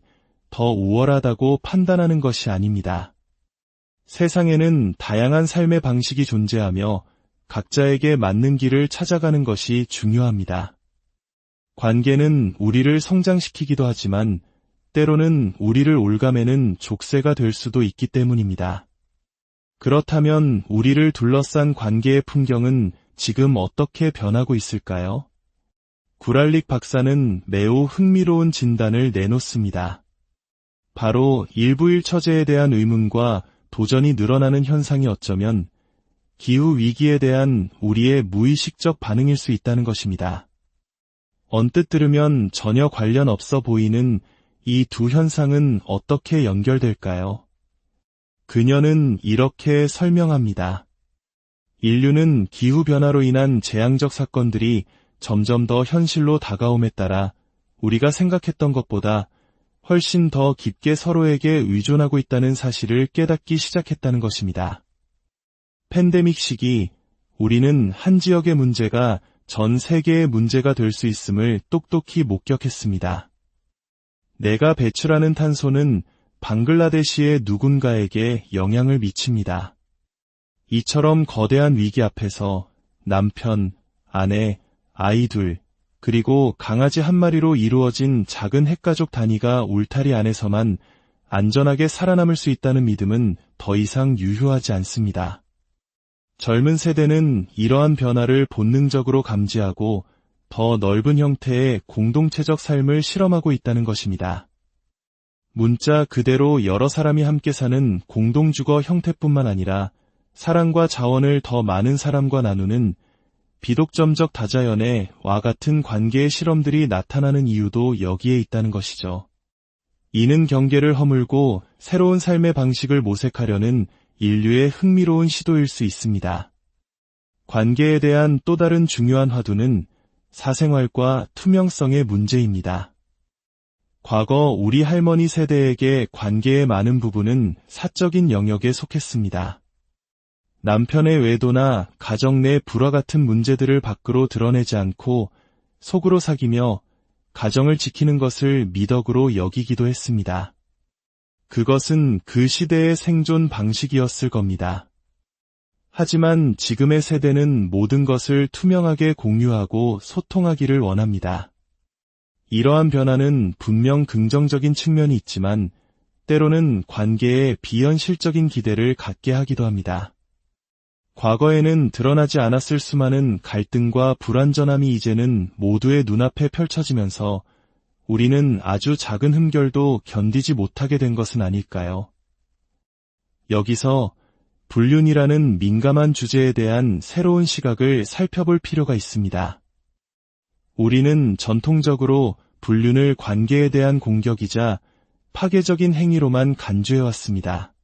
더 우월하다고 판단하는 것이 아닙니다. 세상에는 다양한 삶의 방식이 존재하며 각자에게 맞는 길을 찾아가는 것이 중요합니다. 관계는 우리를 성장시키기도 하지만 때로는 우리를 올가매는 족쇄가 될 수도 있기 때문입니다. 그렇다면 우리를 둘러싼 관계의 풍경은 지금 어떻게 변하고 있을까요? 구랄릭 박사는 매우 흥미로운 진단을 내놓습니다. 바로 일부일처제에 대한 의문과 도전이 늘어나는 현상이 어쩌면 기후위기에 대한 우리의 무의식적 반응일 수 있다는 것입니다. 언뜻 들으면 전혀 관련 없어 보이는 이 두 현상은 어떻게 연결될까요? 그녀는 이렇게 설명합니다. 인류는 기후변화로 인한 재앙적 사건들이 점점 더 현실로 다가옴에 따라 우리가 생각했던 것보다 훨씬 더 깊게 서로에게 의존하고 있다는 사실을 깨닫기 시작했다는 것입니다. 팬데믹 시기, 우리는 한 지역의 문제가 전 세계의 문제가 될 수 있음을 똑똑히 목격했습니다. 내가 배출하는 탄소는 방글라데시의 누군가에게 영향을 미칩니다. 이처럼 거대한 위기 앞에서 남편, 아내, 아이 둘, 그리고 강아지 한 마리로 이루어진 작은 핵가족 단위가 울타리 안에서만 안전하게 살아남을 수 있다는 믿음은 더 이상 유효하지 않습니다. 젊은 세대는 이러한 변화를 본능적으로 감지하고 더 넓은 형태의 공동체적 삶을 실험하고 있다는 것입니다. 문자 그대로 여러 사람이 함께 사는 공동주거 형태뿐만 아니라 사랑과 자원을 더 많은 사람과 나누는 비독점적 다자연애와 같은 관계의 실험들이 나타나는 이유도 여기에 있다는 것이죠. 이는 경계를 허물고 새로운 삶의 방식을 모색하려는 인류의 흥미로운 시도일 수 있습니다. 관계에 대한 또 다른 중요한 화두는 사생활과 투명성의 문제입니다. 과거 우리 할머니 세대에게 관계의 많은 부분은 사적인 영역에 속했습니다. 남편의 외도나 가정 내 불화 같은 문제들을 밖으로 드러내지 않고 속으로 사귀며 가정을 지키는 것을 미덕으로 여기기도 했습니다. 그것은 그 시대의 생존 방식이었을 겁니다. 하지만 지금의 세대는 모든 것을 투명하게 공유하고 소통하기를 원합니다. 이러한 변화는 분명 긍정적인 측면이 있지만 때로는 관계에 비현실적인 기대를 갖게 하기도 합니다. 과거에는 드러나지 않았을 수많은 갈등과 불완전함이 이제는 모두의 눈앞에 펼쳐지면서 우리는 아주 작은 흠결도 견디지 못하게 된 것은 아닐까요? 여기서 불륜이라는 민감한 주제에 대한 새로운 시각을 살펴볼 필요가 있습니다. 우리는 전통적으로 불륜을 관계에 대한 공격이자 파괴적인 행위로만 간주해왔습니다.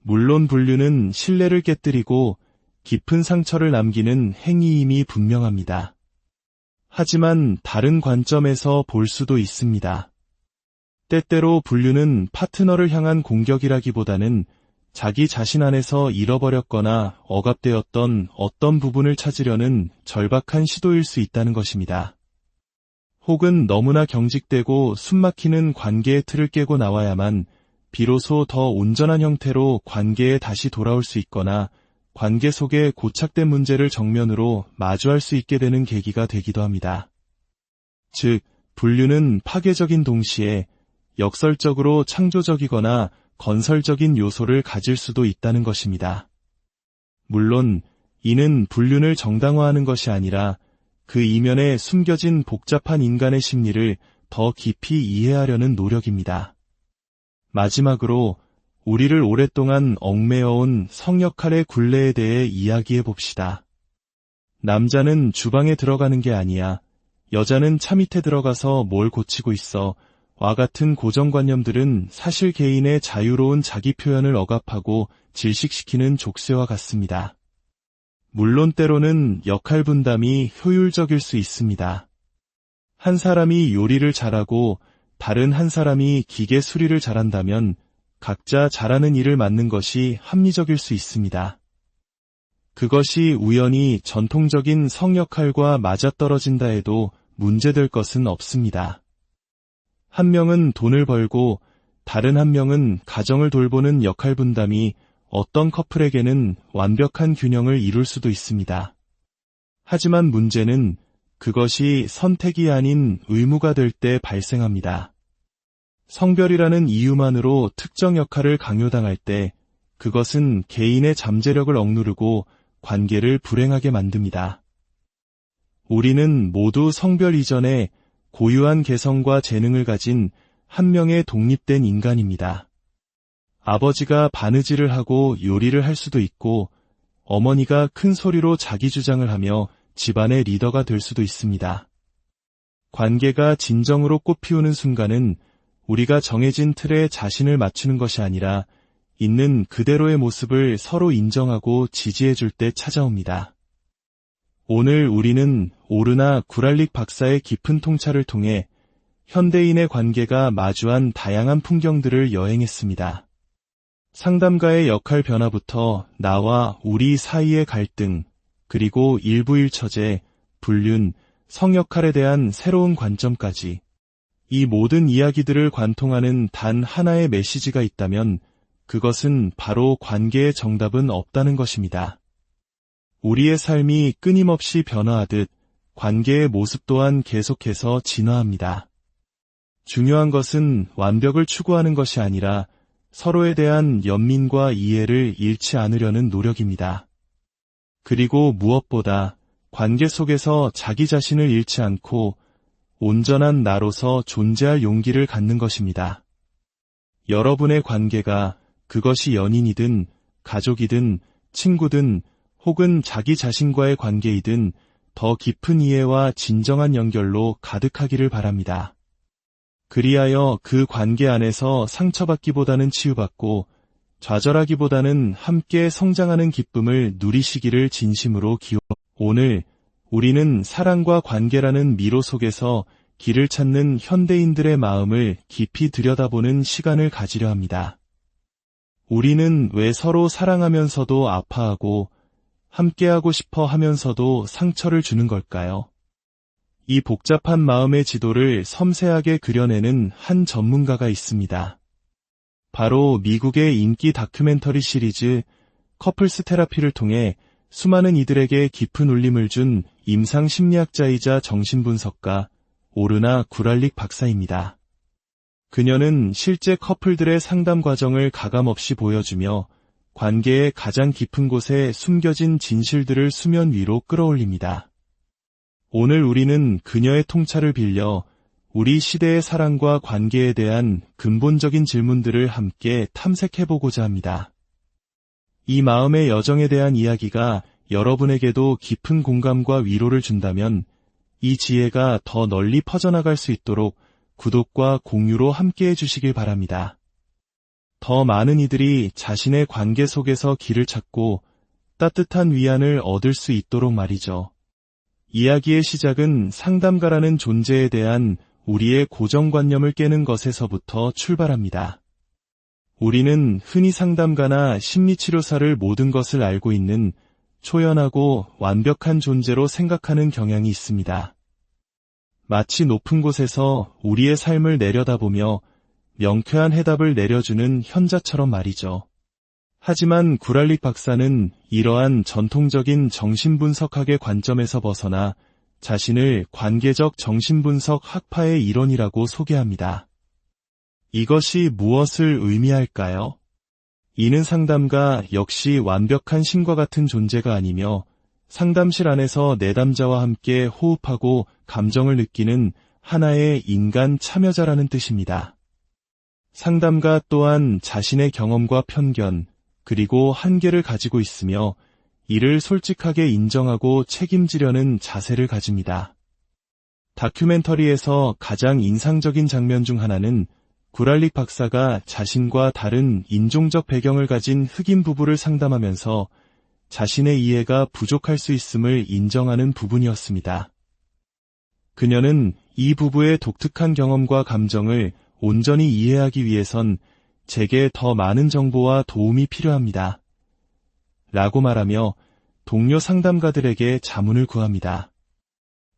물론 불륜은 신뢰를 깨뜨리고 깊은 상처를 남기는 행위임이 분명합니다. 하지만 다른 관점에서 볼 수도 있습니다. 때때로 불륜은 파트너를 향한 공격이라기보다는 자기 자신 안에서 잃어버렸거나 억압되었던 어떤 부분을 찾으려는 절박한 시도일 수 있다는 것입니다. 혹은 너무나 경직되고 숨막히는 관계의 틀을 깨고 나와야만 비로소 더 온전한 형태로 관계에 다시 돌아올 수 있거나 관계 속에 고착된 문제를 정면으로 마주할 수 있게 되는 계기가 되기도 합니다. 즉, 불륜은 파괴적인 동시에 역설적으로 창조적이거나 건설적인 요소를 가질 수도 있다는 것입니다. 물론 이는 불륜을 정당화하는 것이 아니라 그 이면에 숨겨진 복잡한 인간의 심리를 더 깊이 이해하려는 노력입니다. 마지막으로 우리를 오랫동안 얽매어온 성역할의 굴레에 대해 이야기해 봅시다. 남자는 주방에 들어가는 게 아니야. 여자는 차 밑에 들어가서 뭘 고치고 있어. 와 같은 고정관념들은 사실 개인의 자유로운 자기 표현을 억압하고 질식시키는 족쇄와 같습니다. 물론 때로는 역할 분담이 효율적일 수 있습니다. 한 사람이 요리를 잘하고 다른 한 사람이 기계 수리를 잘한다면 각자 잘하는 일을 맡는 것이 합리적일 수 있습니다. 그것이 우연히 전통적인 성역할과 맞아떨어진다 해도 문제될 것은 없습니다. 한 명은 돈을 벌고 다른 한 명은 가정을 돌보는 역할 분담이 어떤 커플에게는 완벽한 균형을 이룰 수도 있습니다. 하지만 문제는 그것이 선택이 아닌 의무가 될 때 발생합니다. 성별이라는 이유만으로 특정 역할을 강요당할 때 그것은 개인의 잠재력을 억누르고 관계를 불행하게 만듭니다. 우리는 모두 성별 이전에 고유한 개성과 재능을 가진 한 명의 독립된 인간입니다. 아버지가 바느질을 하고 요리를 할 수도 있고 어머니가 큰 소리로 자기 주장을 하며 집안의 리더가 될 수도 있습니다. 관계가 진정으로 꽃피우는 순간은 우리가 정해진 틀에 자신을 맞추는 것이 아니라 있는 그대로의 모습을 서로 인정하고 지지해 줄 때 찾아옵니다. 오늘 우리는 오르나 구랄릭 박사의 깊은 통찰을 통해 현대인의 관계가 마주한 다양한 풍경들을 여행했습니다. 상담가의 역할 변화부터 나와 우리 사이의 갈등, 그리고 일부일처제, 불륜, 성역할에 대한 새로운 관점까지 이 모든 이야기들을 관통하는 단 하나의 메시지가 있다면 그것은 바로 관계의 정답은 없다는 것입니다. 우리의 삶이 끊임없이 변화하듯 관계의 모습 또한 계속해서 진화합니다. 중요한 것은 완벽을 추구하는 것이 아니라 서로에 대한 연민과 이해를 잃지 않으려는 노력입니다. 그리고 무엇보다 관계 속에서 자기 자신을 잃지 않고 온전한 나로서 존재할 용기를 갖는 것입니다. 여러분의 관계가 그것이 연인이든 가족이든 친구든 혹은 자기 자신과의 관계이든 더 깊은 이해와 진정한 연결로 가득하기를 바랍니다. 그리하여 그 관계 안에서 상처받기보다는 치유받고 좌절하기보다는 함께 성장하는 기쁨을 누리시기를 진심으로 오늘 우리는 사랑과 관계라는 미로 속에서 길을 찾는 현대인들의 마음을 깊이 들여다보는 시간을 가지려 합니다. 우리는 왜 서로 사랑하면서도 아파하고 함께하고 싶어 하면서도 상처를 주는 걸까요? 이 복잡한 마음의 지도를 섬세하게 그려내는 한 전문가가 있습니다. 바로 미국의 인기 다큐멘터리 시리즈 커플스 테라피를 통해 수많은 이들에게 깊은 울림을 준 임상 심리학자이자 정신분석가 오르나 구랄릭 박사입니다. 그녀는 실제 커플들의 상담 과정을 가감없이 보여주며 관계의 가장 깊은 곳에 숨겨진 진실들을 수면 위로 끌어올립니다. 오늘 우리는 그녀의 통찰을 빌려 우리 시대의 사랑과 관계에 대한 근본적인 질문들을 함께 탐색해보고자 합니다. 이 마음의 여정에 대한 이야기가 여러분에게도 깊은 공감과 위로를 준다면 이 지혜가 더 널리 퍼져나갈 수 있도록 구독과 공유로 함께해 주시길 바랍니다. 더 많은 이들이 자신의 관계 속에서 길을 찾고 따뜻한 위안을 얻을 수 있도록 말이죠. 이야기의 시작은 상담가라는 존재에 대한 우리의 고정관념을 깨는 것에서부터 출발합니다. 우리는 흔히 상담가나 심리치료사를 모든 것을 알고 있는 초연하고 완벽한 존재로 생각하는 경향이 있습니다. 마치 높은 곳에서 우리의 삶을 내려다보며 명쾌한 해답을 내려주는 현자처럼 말이죠. 하지만 구랄릭 박사는 이러한 전통적인 정신분석학의 관점에서 벗어나 자신을 관계적 정신분석 학파의 일원이라고 소개합니다. 이것이 무엇을 의미할까요? 이는 상담가 역시 완벽한 신과 같은 존재가 아니며 상담실 안에서 내담자와 함께 호흡하고 감정을 느끼는 하나의 인간 참여자라는 뜻입니다. 상담가 또한 자신의 경험과 편견, 그리고 한계를 가지고 있으며 이를 솔직하게 인정하고 책임지려는 자세를 가집니다. 다큐멘터리에서 가장 인상적인 장면 중 하나는 구랄릭 박사가 자신과 다른 인종적 배경을 가진 흑인 부부를 상담하면서 자신의 이해가 부족할 수 있음을 인정하는 부분이었습니다. 그녀는 이 부부의 독특한 경험과 감정을 온전히 이해하기 위해선 제게 더 많은 정보와 도움이 필요합니다. 라고 말하며 동료 상담가들에게 자문을 구합니다.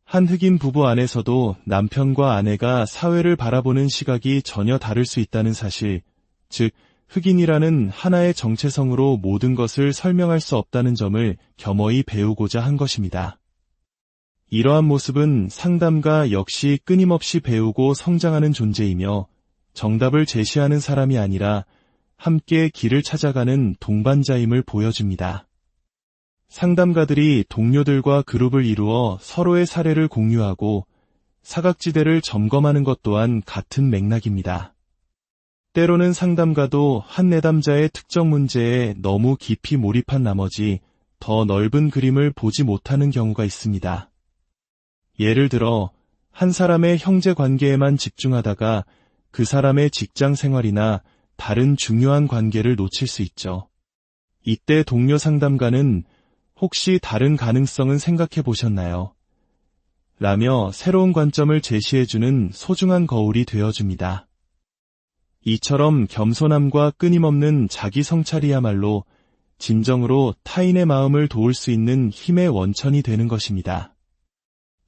한 흑인 부부 안에서도 남편과 아내가 사회를 바라보는 시각이 전혀 다를 수 있다는 사실, 즉 흑인이라는 하나의 정체성으로 모든 것을 설명할 수 없다는 점을 겸허히 배우고자 한 것입니다. 이러한 모습은 상담가 역시 끊임없이 배우고 성장하는 존재이며 정답을 제시하는 사람이 아니라 함께 길을 찾아가는 동반자임을 보여줍니다. 상담가들이 동료들과 그룹을 이루어 서로의 사례를 공유하고 사각지대를 점검하는 것 또한 같은 맥락입니다. 때로는 상담가도 한 내담자의 특정 문제에 너무 깊이 몰입한 나머지 더 넓은 그림을 보지 못하는 경우가 있습니다. 예를 들어 한 사람의 형제 관계에만 집중하다가 그 사람의 직장 생활이나 다른 중요한 관계를 놓칠 수 있죠. 이때 동료 상담가는 혹시 다른 가능성은 생각해 보셨나요? 라며 새로운 관점을 제시해주는 소중한 거울이 되어줍니다. 이처럼 겸손함과 끊임없는 자기 성찰이야말로 진정으로 타인의 마음을 도울 수 있는 힘의 원천이 되는 것입니다.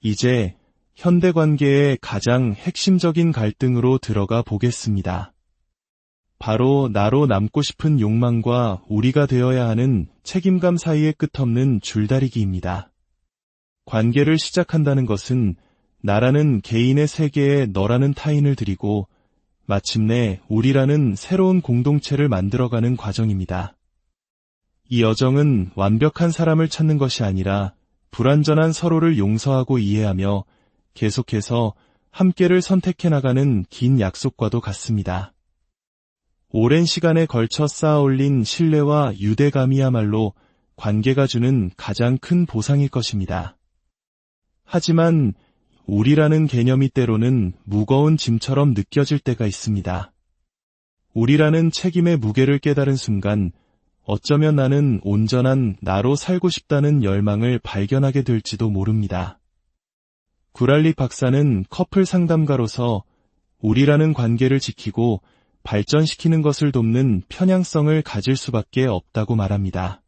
이제 현대 관계의 가장 핵심적인 갈등으로 들어가 보겠습니다. 바로 나로 남고 싶은 욕망과 우리가 되어야 하는 책임감 사이의 끝없는 줄다리기입니다. 관계를 시작한다는 것은 나라는 개인의 세계에 너라는 타인을 들이고 마침내 우리라는 새로운 공동체를 만들어가는 과정입니다. 이 여정은 완벽한 사람을 찾는 것이 아니라 불완전한 서로를 용서하고 이해하며 계속해서 함께를 선택해 나가는 긴 약속과도 같습니다. 오랜 시간에 걸쳐 쌓아올린 신뢰와 유대감이야말로 관계가 주는 가장 큰 보상일 것입니다. 하지만 우리라는 개념이 때로는 무거운 짐처럼 느껴질 때가 있습니다. 우리라는 책임의 무게를 깨달은 순간 어쩌면 나는 온전한 나로 살고 싶다는 열망을 발견하게 될지도 모릅니다. 구랄릭 박사는 커플 상담가로서 우리라는 관계를 지키고 발전시키는 것을 돕는 편향성을 가질 수밖에 없다고 말합니다.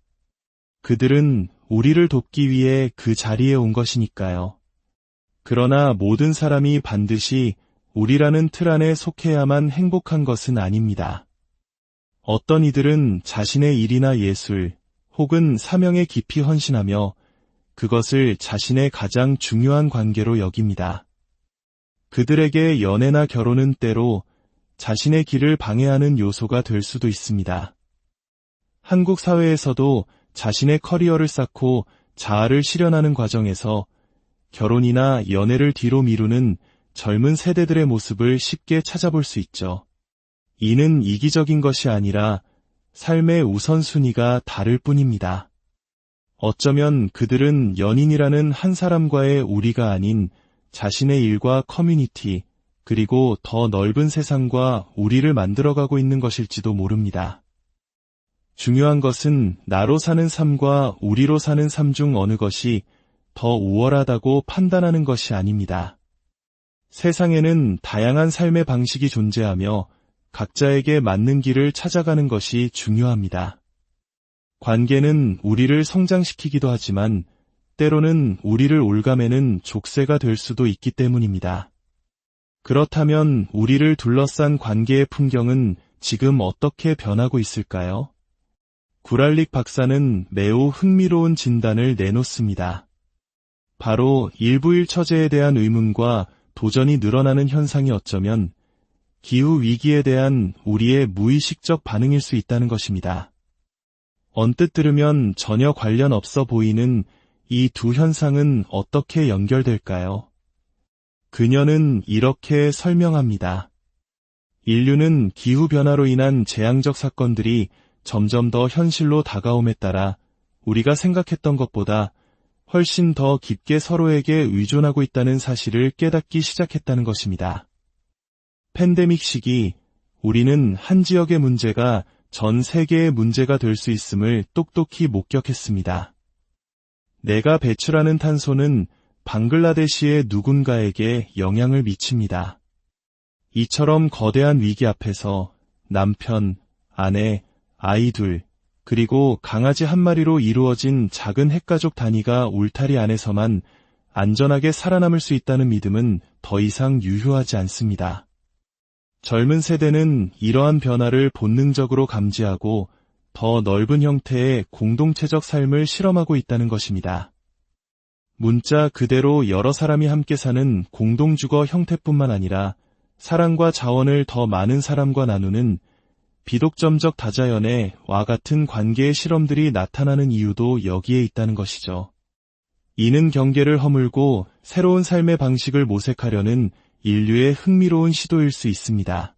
그들은 우리를 돕기 위해 그 자리에 온 것이니까요. 그러나 모든 사람이 반드시 우리라는 틀 안에 속해야만 행복한 것은 아닙니다. 어떤 이들은 자신의 일이나 예술 혹은 사명에 깊이 헌신하며 그것을 자신의 가장 중요한 관계로 여깁니다. 그들에게 연애나 결혼은 때로 자신의 길을 방해하는 요소가 될 수도 있습니다. 한국 사회에서도 자신의 커리어를 쌓고 자아를 실현하는 과정에서 결혼이나 연애를 뒤로 미루는 젊은 세대들의 모습을 쉽게 찾아볼 수 있죠. 이는 이기적인 것이 아니라 삶의 우선순위가 다를 뿐입니다. 어쩌면 그들은 연인이라는 한 사람과의 우리가 아닌 자신의 일과 커뮤니티, 그리고 더 넓은 세상과 우리를 만들어가고 있는 것일지도 모릅니다. 중요한 것은 나로 사는 삶과 우리로 사는 삶 중 어느 것이 더 우월하다고 판단하는 것이 아닙니다. 세상에는 다양한 삶의 방식이 존재하며 각자에게 맞는 길을 찾아가는 것이 중요합니다. 관계는 우리를 성장시키기도 하지만 때로는 우리를 올가매는 족쇄가 될 수도 있기 때문입니다. 그렇다면 우리를 둘러싼 관계의 풍경은 지금 어떻게 변하고 있을까요? 구랄릭 박사는 매우 흥미로운 진단을 내놓습니다. 바로 일부일 처제에 대한 의문과 도전이 늘어나는 현상이 어쩌면 기후위기에 대한 우리의 무의식적 반응일 수 있다는 것입니다. 언뜻 들으면 전혀 관련 없어 보이는 이 두 현상은 어떻게 연결될까요? 그녀는 이렇게 설명합니다. 인류는 기후변화로 인한 재앙적 사건들이 점점 더 현실로 다가옴에 따라 우리가 생각했던 것보다 훨씬 더 깊게 서로에게 의존하고 있다는 사실을 깨닫기 시작했다는 것입니다. 팬데믹 시기, 우리는 한 지역의 문제가 전 세계의 문제가 될 수 있음을 똑똑히 목격했습니다. 내가 배출하는 탄소는 방글라데시의 누군가에게 영향을 미칩니다. 이처럼 거대한 위기 앞에서 남편, 아내, 아이 둘, 그리고 강아지 한 마리로 이루어진 작은 핵가족 단위가 울타리 안에서만 안전하게 살아남을 수 있다는 믿음은 더 이상 유효하지 않습니다. 젊은 세대는 이러한 변화를 본능적으로 감지하고 더 넓은 형태의 공동체적 삶을 실험하고 있다는 것입니다. 문자 그대로 여러 사람이 함께 사는 공동주거 형태뿐만 아니라 사랑과 자원을 더 많은 사람과 나누는 비독점적 다자연애와 같은 관계의 실험들이 나타나는 이유도 여기에 있다는 것이죠. 이는 경계를 허물고 새로운 삶의 방식을 모색하려는 인류의 흥미로운 시도일 수 있습니다.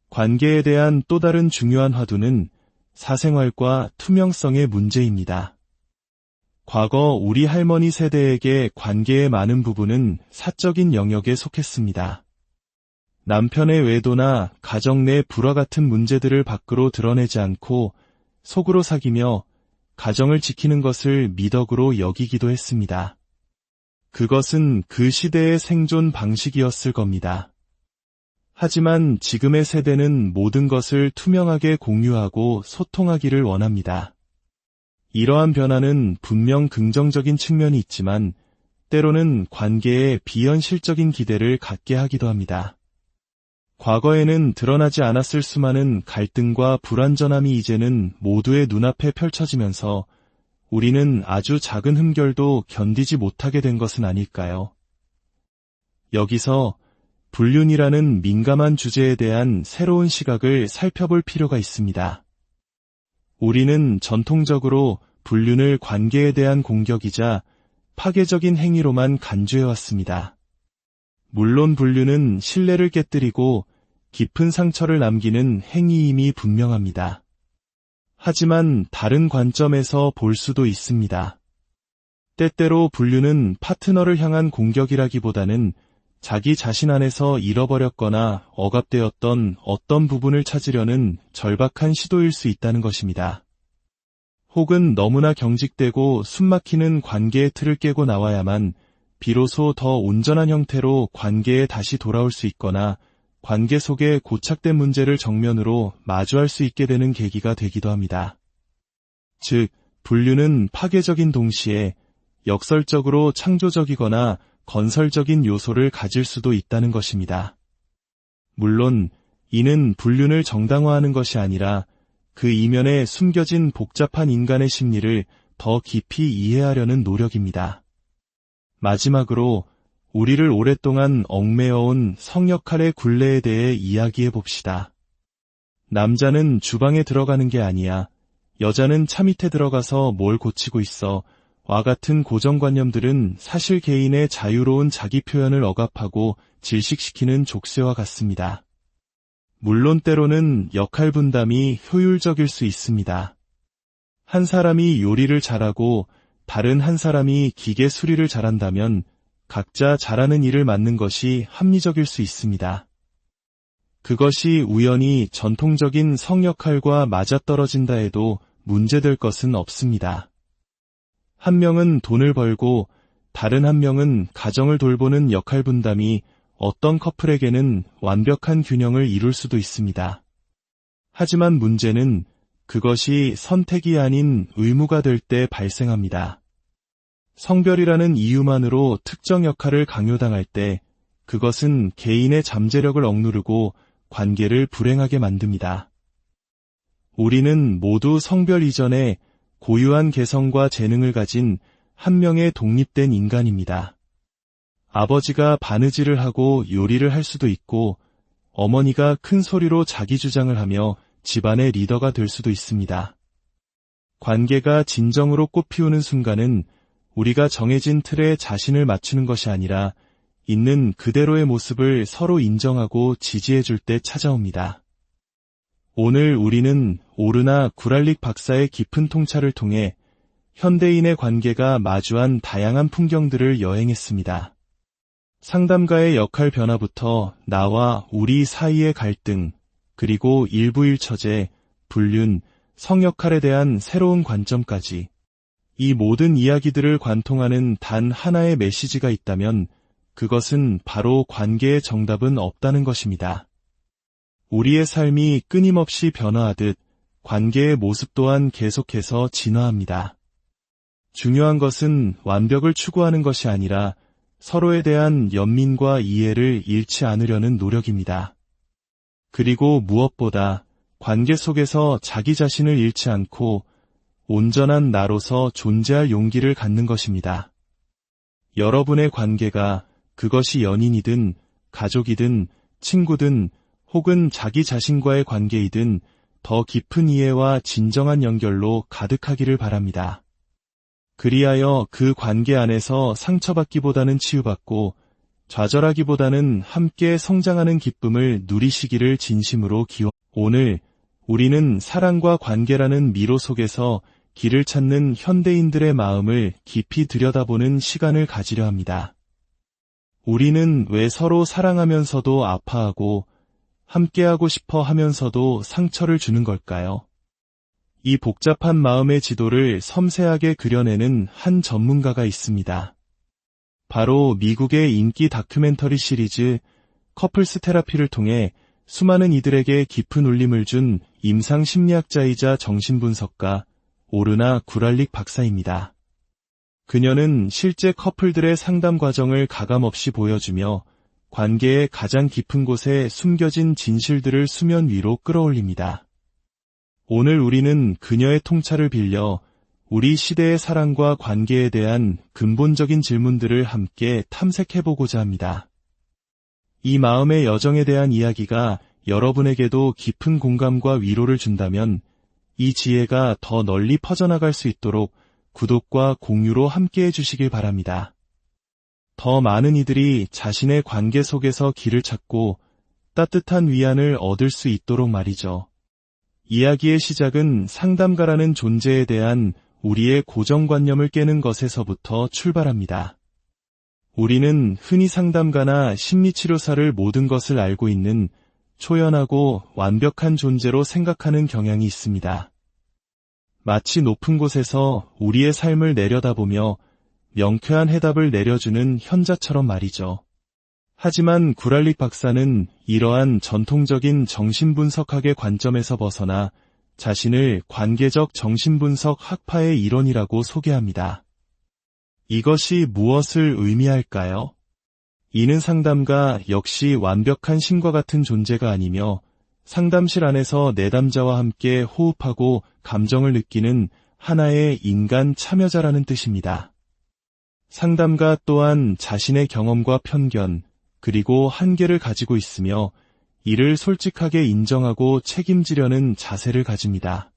관계에 대한 또 다른 중요한 화두는 사생활과 투명성의 문제입니다. 과거 우리 할머니 세대에게 관계의 많은 부분은 사적인 영역에 속했습니다. 남편의 외도나 가정 내 불화 같은 문제들을 밖으로 드러내지 않고 속으로 사귀며 가정을 지키는 것을 미덕으로 여기기도 했습니다. 그것은 그 시대의 생존 방식이었을 겁니다. 하지만 지금의 세대는 모든 것을 투명하게 공유하고 소통하기를 원합니다. 이러한 변화는 분명 긍정적인 측면이 있지만 때로는 관계에 비현실적인 기대를 갖게 하기도 합니다. 과거에는 드러나지 않았을 수많은 갈등과 불완전함이 이제는 모두의 눈앞에 펼쳐지면서 우리는 아주 작은 흠결도 견디지 못하게 된 것은 아닐까요? 여기서 불륜이라는 민감한 주제에 대한 새로운 시각을 살펴볼 필요가 있습니다. 우리는 전통적으로 불륜을 관계에 대한 공격이자 파괴적인 행위로만 간주해왔습니다. 물론 불륜은 신뢰를 깨뜨리고 깊은 상처를 남기는 행위임이 분명합니다. 하지만 다른 관점에서 볼 수도 있습니다. 때때로 분류는 파트너를 향한 공격이라기보다는 자기 자신 안에서 잃어버렸거나 억압되었던 어떤 부분을 찾으려는 절박한 시도일 수 있다는 것입니다. 혹은 너무나 경직되고 숨막히는 관계의 틀을 깨고 나와야만 비로소 더 온전한 형태로 관계에 다시 돌아올 수 있거나 관계 속에 고착된 문제를 정면으로 마주할 수 있게 되는 계기가 되기도 합니다. 즉, 분류는 파괴적인 동시에 역설적으로 창조적이거나 건설적인 요소를 가질 수도 있다는 것입니다. 물론 이는 분류를 정당화하는 것이 아니라 그 이면에 숨겨진 복잡한 인간의 심리를 더 깊이 이해하려는 노력입니다. 마지막으로 우리를 오랫동안 얽매어온 성역할의 굴레에 대해 이야기해 봅시다. 남자는 주방에 들어가는 게 아니야. 여자는 차 밑에 들어가서 뭘 고치고 있어. 와 같은 고정관념들은 사실 개인의 자유로운 자기 표현을 억압하고 질식시키는 족쇄와 같습니다. 물론 때로는 역할 분담이 효율적일 수 있습니다. 한 사람이 요리를 잘하고 다른 한 사람이 기계 수리를 잘한다면 각자 잘하는 일을 맡는 것이 합리적일 수 있습니다. 그것이 우연히 전통적인 성역할과 맞아떨어진다 해도 문제될 것은 없습니다. 한 명은 돈을 벌고 다른 한 명은 가정을 돌보는 역할 분담이 어떤 커플에게는 완벽한 균형을 이룰 수도 있습니다. 하지만 문제는 그것이 선택이 아닌 의무가 될 때 발생합니다. 성별이라는 이유만으로 특정 역할을 강요당할 때 그것은 개인의 잠재력을 억누르고 관계를 불행하게 만듭니다. 우리는 모두 성별 이전에 고유한 개성과 재능을 가진 한 명의 독립된 인간입니다. 아버지가 바느질을 하고 요리를 할 수도 있고 어머니가 큰 소리로 자기 주장을 하며 집안의 리더가 될 수도 있습니다. 관계가 진정으로 꽃피우는 순간은 우리가 정해진 틀에 자신을 맞추는 것이 아니라 있는 그대로의 모습을 서로 인정하고 지지해 줄 때 찾아옵니다. 오늘 우리는 오르나 구랄릭 박사의 깊은 통찰을 통해 현대인의 관계가 마주한 다양한 풍경들을 여행했습니다. 상담가의 역할 변화부터 나와 우리 사이의 갈등, 그리고 일부일처제, 불륜, 성역할에 대한 새로운 관점까지 이 모든 이야기들을 관통하는 단 하나의 메시지가 있다면 그것은 바로 관계의 정답은 없다는 것입니다. 우리의 삶이 끊임없이 변화하듯 관계의 모습 또한 계속해서 진화합니다. 중요한 것은 완벽을 추구하는 것이 아니라 서로에 대한 연민과 이해를 잃지 않으려는 노력입니다. 그리고 무엇보다 관계 속에서 자기 자신을 잃지 않고 온전한 나로서 존재할 용기를 갖는 것입니다. 여러분의 관계가 그것이 연인이든 가족이든 친구든 혹은 자기 자신과의 관계이든 더 깊은 이해와 진정한 연결로 가득하기를 바랍니다. 그리하여 그 관계 안에서 상처받기보다는 치유받고 좌절하기보다는 함께 성장하는 기쁨을 누리시기를 진심으로 오늘 우리는 사랑과 관계라는 미로 속에서 길을 찾는 현대인들의 마음을 깊이 들여다보는 시간을 가지려 합니다. 우리는 왜 서로 사랑하면서도 아파하고 함께하고 싶어 하면서도 상처를 주는 걸까요? 이 복잡한 마음의 지도를 섬세하게 그려내는 한 전문가가 있습니다. 바로 미국의 인기 다큐멘터리 시리즈 커플스 테라피를 통해 수많은 이들에게 깊은 울림을 준 임상 심리학자이자 정신분석가 오르나 구랄릭 박사입니다. 그녀는 실제 커플들의 상담 과정을 가감없이 보여주며 관계의 가장 깊은 곳에 숨겨진 진실들을 수면 위로 끌어올립니다. 오늘 우리는 그녀의 통찰을 빌려 우리 시대의 사랑과 관계에 대한 근본적인 질문들을 함께 탐색해보고자 합니다. 이 마음의 여정에 대한 이야기가 여러분에게도 깊은 공감과 위로를 준다면 이 지혜가 더 널리 퍼져나갈 수 있도록 구독과 공유로 함께해 주시길 바랍니다. 더 많은 이들이 자신의 관계 속에서 길을 찾고 따뜻한 위안을 얻을 수 있도록 말이죠. 이야기의 시작은 상담가라는 존재에 대한 우리의 고정관념을 깨는 것에서부터 출발합니다. 우리는 흔히 상담가나 심리치료사를 모든 것을 알고 있는 초연하고 완벽한 존재로 생각하는 경향이 있습니다. 마치 높은 곳에서 우리의 삶을 내려다보며 명쾌한 해답을 내려주는 현자처럼 말이죠. 하지만 구랄릭 박사는 이러한 전통적인 정신분석학의 관점에서 벗어나 자신을 관계적 정신분석 학파의 일원이라고 소개합니다. 이것이 무엇을 의미할까요? 이는 상담가 역시 완벽한 신과 같은 존재가 아니며 상담실 안에서 내담자와 함께 호흡하고 감정을 느끼는 하나의 인간 참여자라는 뜻입니다. 상담가 또한 자신의 경험과 편견, 그리고 한계를 가지고 있으며 이를 솔직하게 인정하고 책임지려는 자세를 가집니다.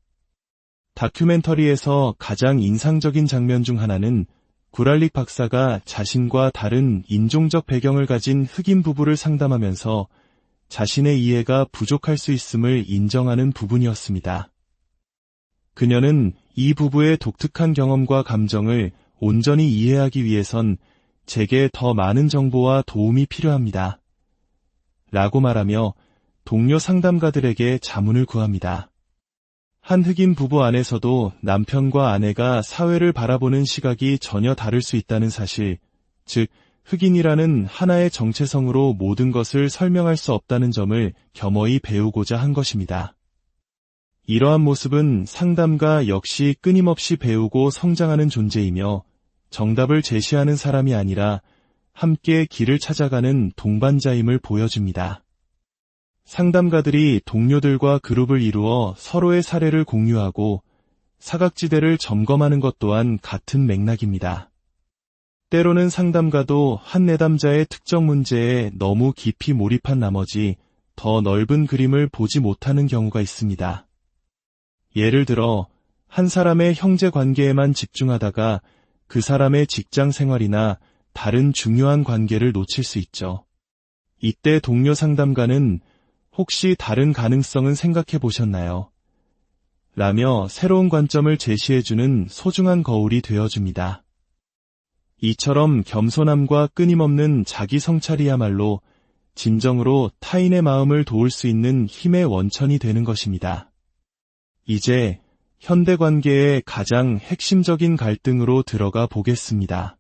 다큐멘터리에서 가장 인상적인 장면 중 하나는 구랄릭 박사가 자신과 다른 인종적 배경을 가진 흑인 부부를 상담하면서 자신의 이해가 부족할 수 있음을 인정하는 부분이었습니다. 그녀는 이 부부의 독특한 경험과 감정을 온전히 이해하기 위해선 제게 더 많은 정보와 도움이 필요합니다. 라고 말하며 동료 상담가들에게 자문을 구합니다. 한 흑인 부부 안에서도 남편과 아내가 사회를 바라보는 시각이 전혀 다를 수 있다는 사실, 즉 흑인이라는 하나의 정체성으로 모든 것을 설명할 수 없다는 점을 겸허히 배우고자 한 것입니다. 이러한 모습은 상담가 역시 끊임없이 배우고 성장하는 존재이며 정답을 제시하는 사람이 아니라 함께 길을 찾아가는 동반자임을 보여줍니다. 상담가들이 동료들과 그룹을 이루어 서로의 사례를 공유하고 사각지대를 점검하는 것 또한 같은 맥락입니다. 때로는 상담가도 한 내담자의 특정 문제에 너무 깊이 몰입한 나머지 더 넓은 그림을 보지 못하는 경우가 있습니다. 예를 들어 한 사람의 형제 관계에만 집중하다가 그 사람의 직장 생활이나 다른 중요한 관계를 놓칠 수 있죠. 이때 동료 상담가는 혹시 다른 가능성은 생각해 보셨나요? 라며 새로운 관점을 제시해주는 소중한 거울이 되어줍니다. 이처럼 겸손함과 끊임없는 자기 성찰이야말로 진정으로 타인의 마음을 도울 수 있는 힘의 원천이 되는 것입니다. 이제 현대 관계의 가장 핵심적인 갈등으로 들어가 보겠습니다.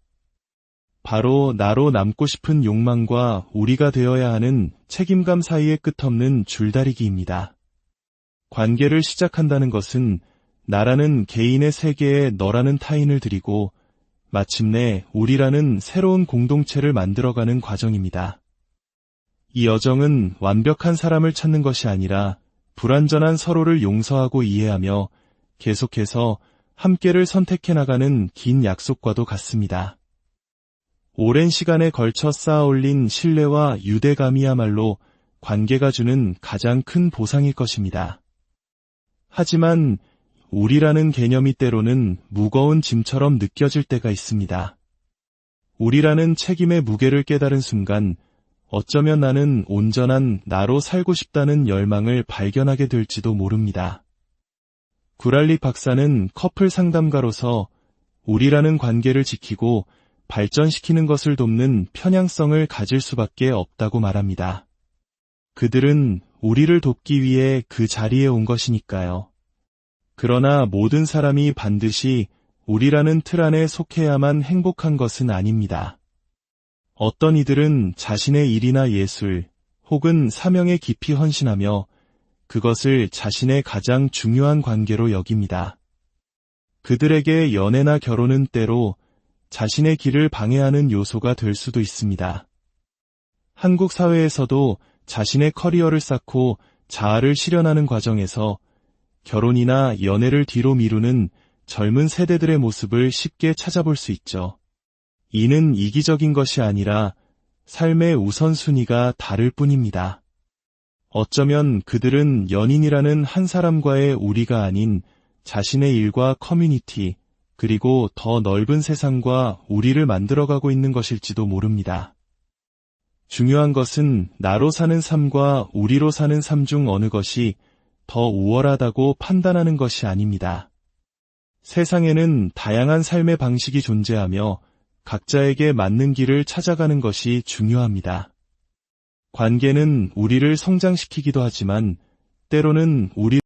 바로 나로 남고 싶은 욕망과 우리가 되어야 하는 책임감 사이의 끝없는 줄다리기입니다. 관계를 시작한다는 것은 나라는 개인의 세계에 너라는 타인을 들이고 마침내 우리라는 새로운 공동체를 만들어가는 과정입니다. 이 여정은 완벽한 사람을 찾는 것이 아니라 불완전한 서로를 용서하고 이해하며 계속해서 함께를 선택해 나가는 긴 약속과도 같습니다. 오랜 시간에 걸쳐 쌓아 올린 신뢰와 유대감이야말로 관계가 주는 가장 큰 보상일 것입니다. 하지만 우리라는 개념이 때로는 무거운 짐처럼 느껴질 때가 있습니다. 우리라는 책임의 무게를 깨달은 순간 어쩌면 나는 온전한 나로 살고 싶다는 열망을 발견하게 될지도 모릅니다. 구랄릭 박사는 커플 상담가로서 우리라는 관계를 지키고 발전시키는 것을 돕는 편향성을 가질 수밖에 없다고 말합니다. 그들은 우리를 돕기 위해 그 자리에 온 것이니까요. 그러나 모든 사람이 반드시 우리라는 틀 안에 속해야만 행복한 것은 아닙니다. 어떤 이들은 자신의 일이나 예술 혹은 사명에 깊이 헌신하며 그것을 자신의 가장 중요한 관계로 여깁니다. 그들에게 연애나 결혼은 때로 자신의 길을 방해하는 요소가 될 수도 있습니다. 한국 사회에서도 자신의 커리어를 쌓고 자아를 실현하는 과정에서 결혼이나 연애를 뒤로 미루는 젊은 세대들의 모습을 쉽게 찾아볼 수 있죠. 이는 이기적인 것이 아니라 삶의 우선순위가 다를 뿐입니다. 어쩌면 그들은 연인이라는 한 사람과의 우리가 아닌 자신의 일과 커뮤니티, 그리고 더 넓은 세상과 우리를 만들어가고 있는 것일지도 모릅니다. 중요한 것은 나로 사는 삶과 우리로 사는 삶 중 어느 것이 더 우월하다고 판단하는 것이 아닙니다. 세상에는 다양한 삶의 방식이 존재하며 각자에게 맞는 길을 찾아가는 것이 중요합니다. 관계는 우리를 성장시키기도 하지만 때로는 우리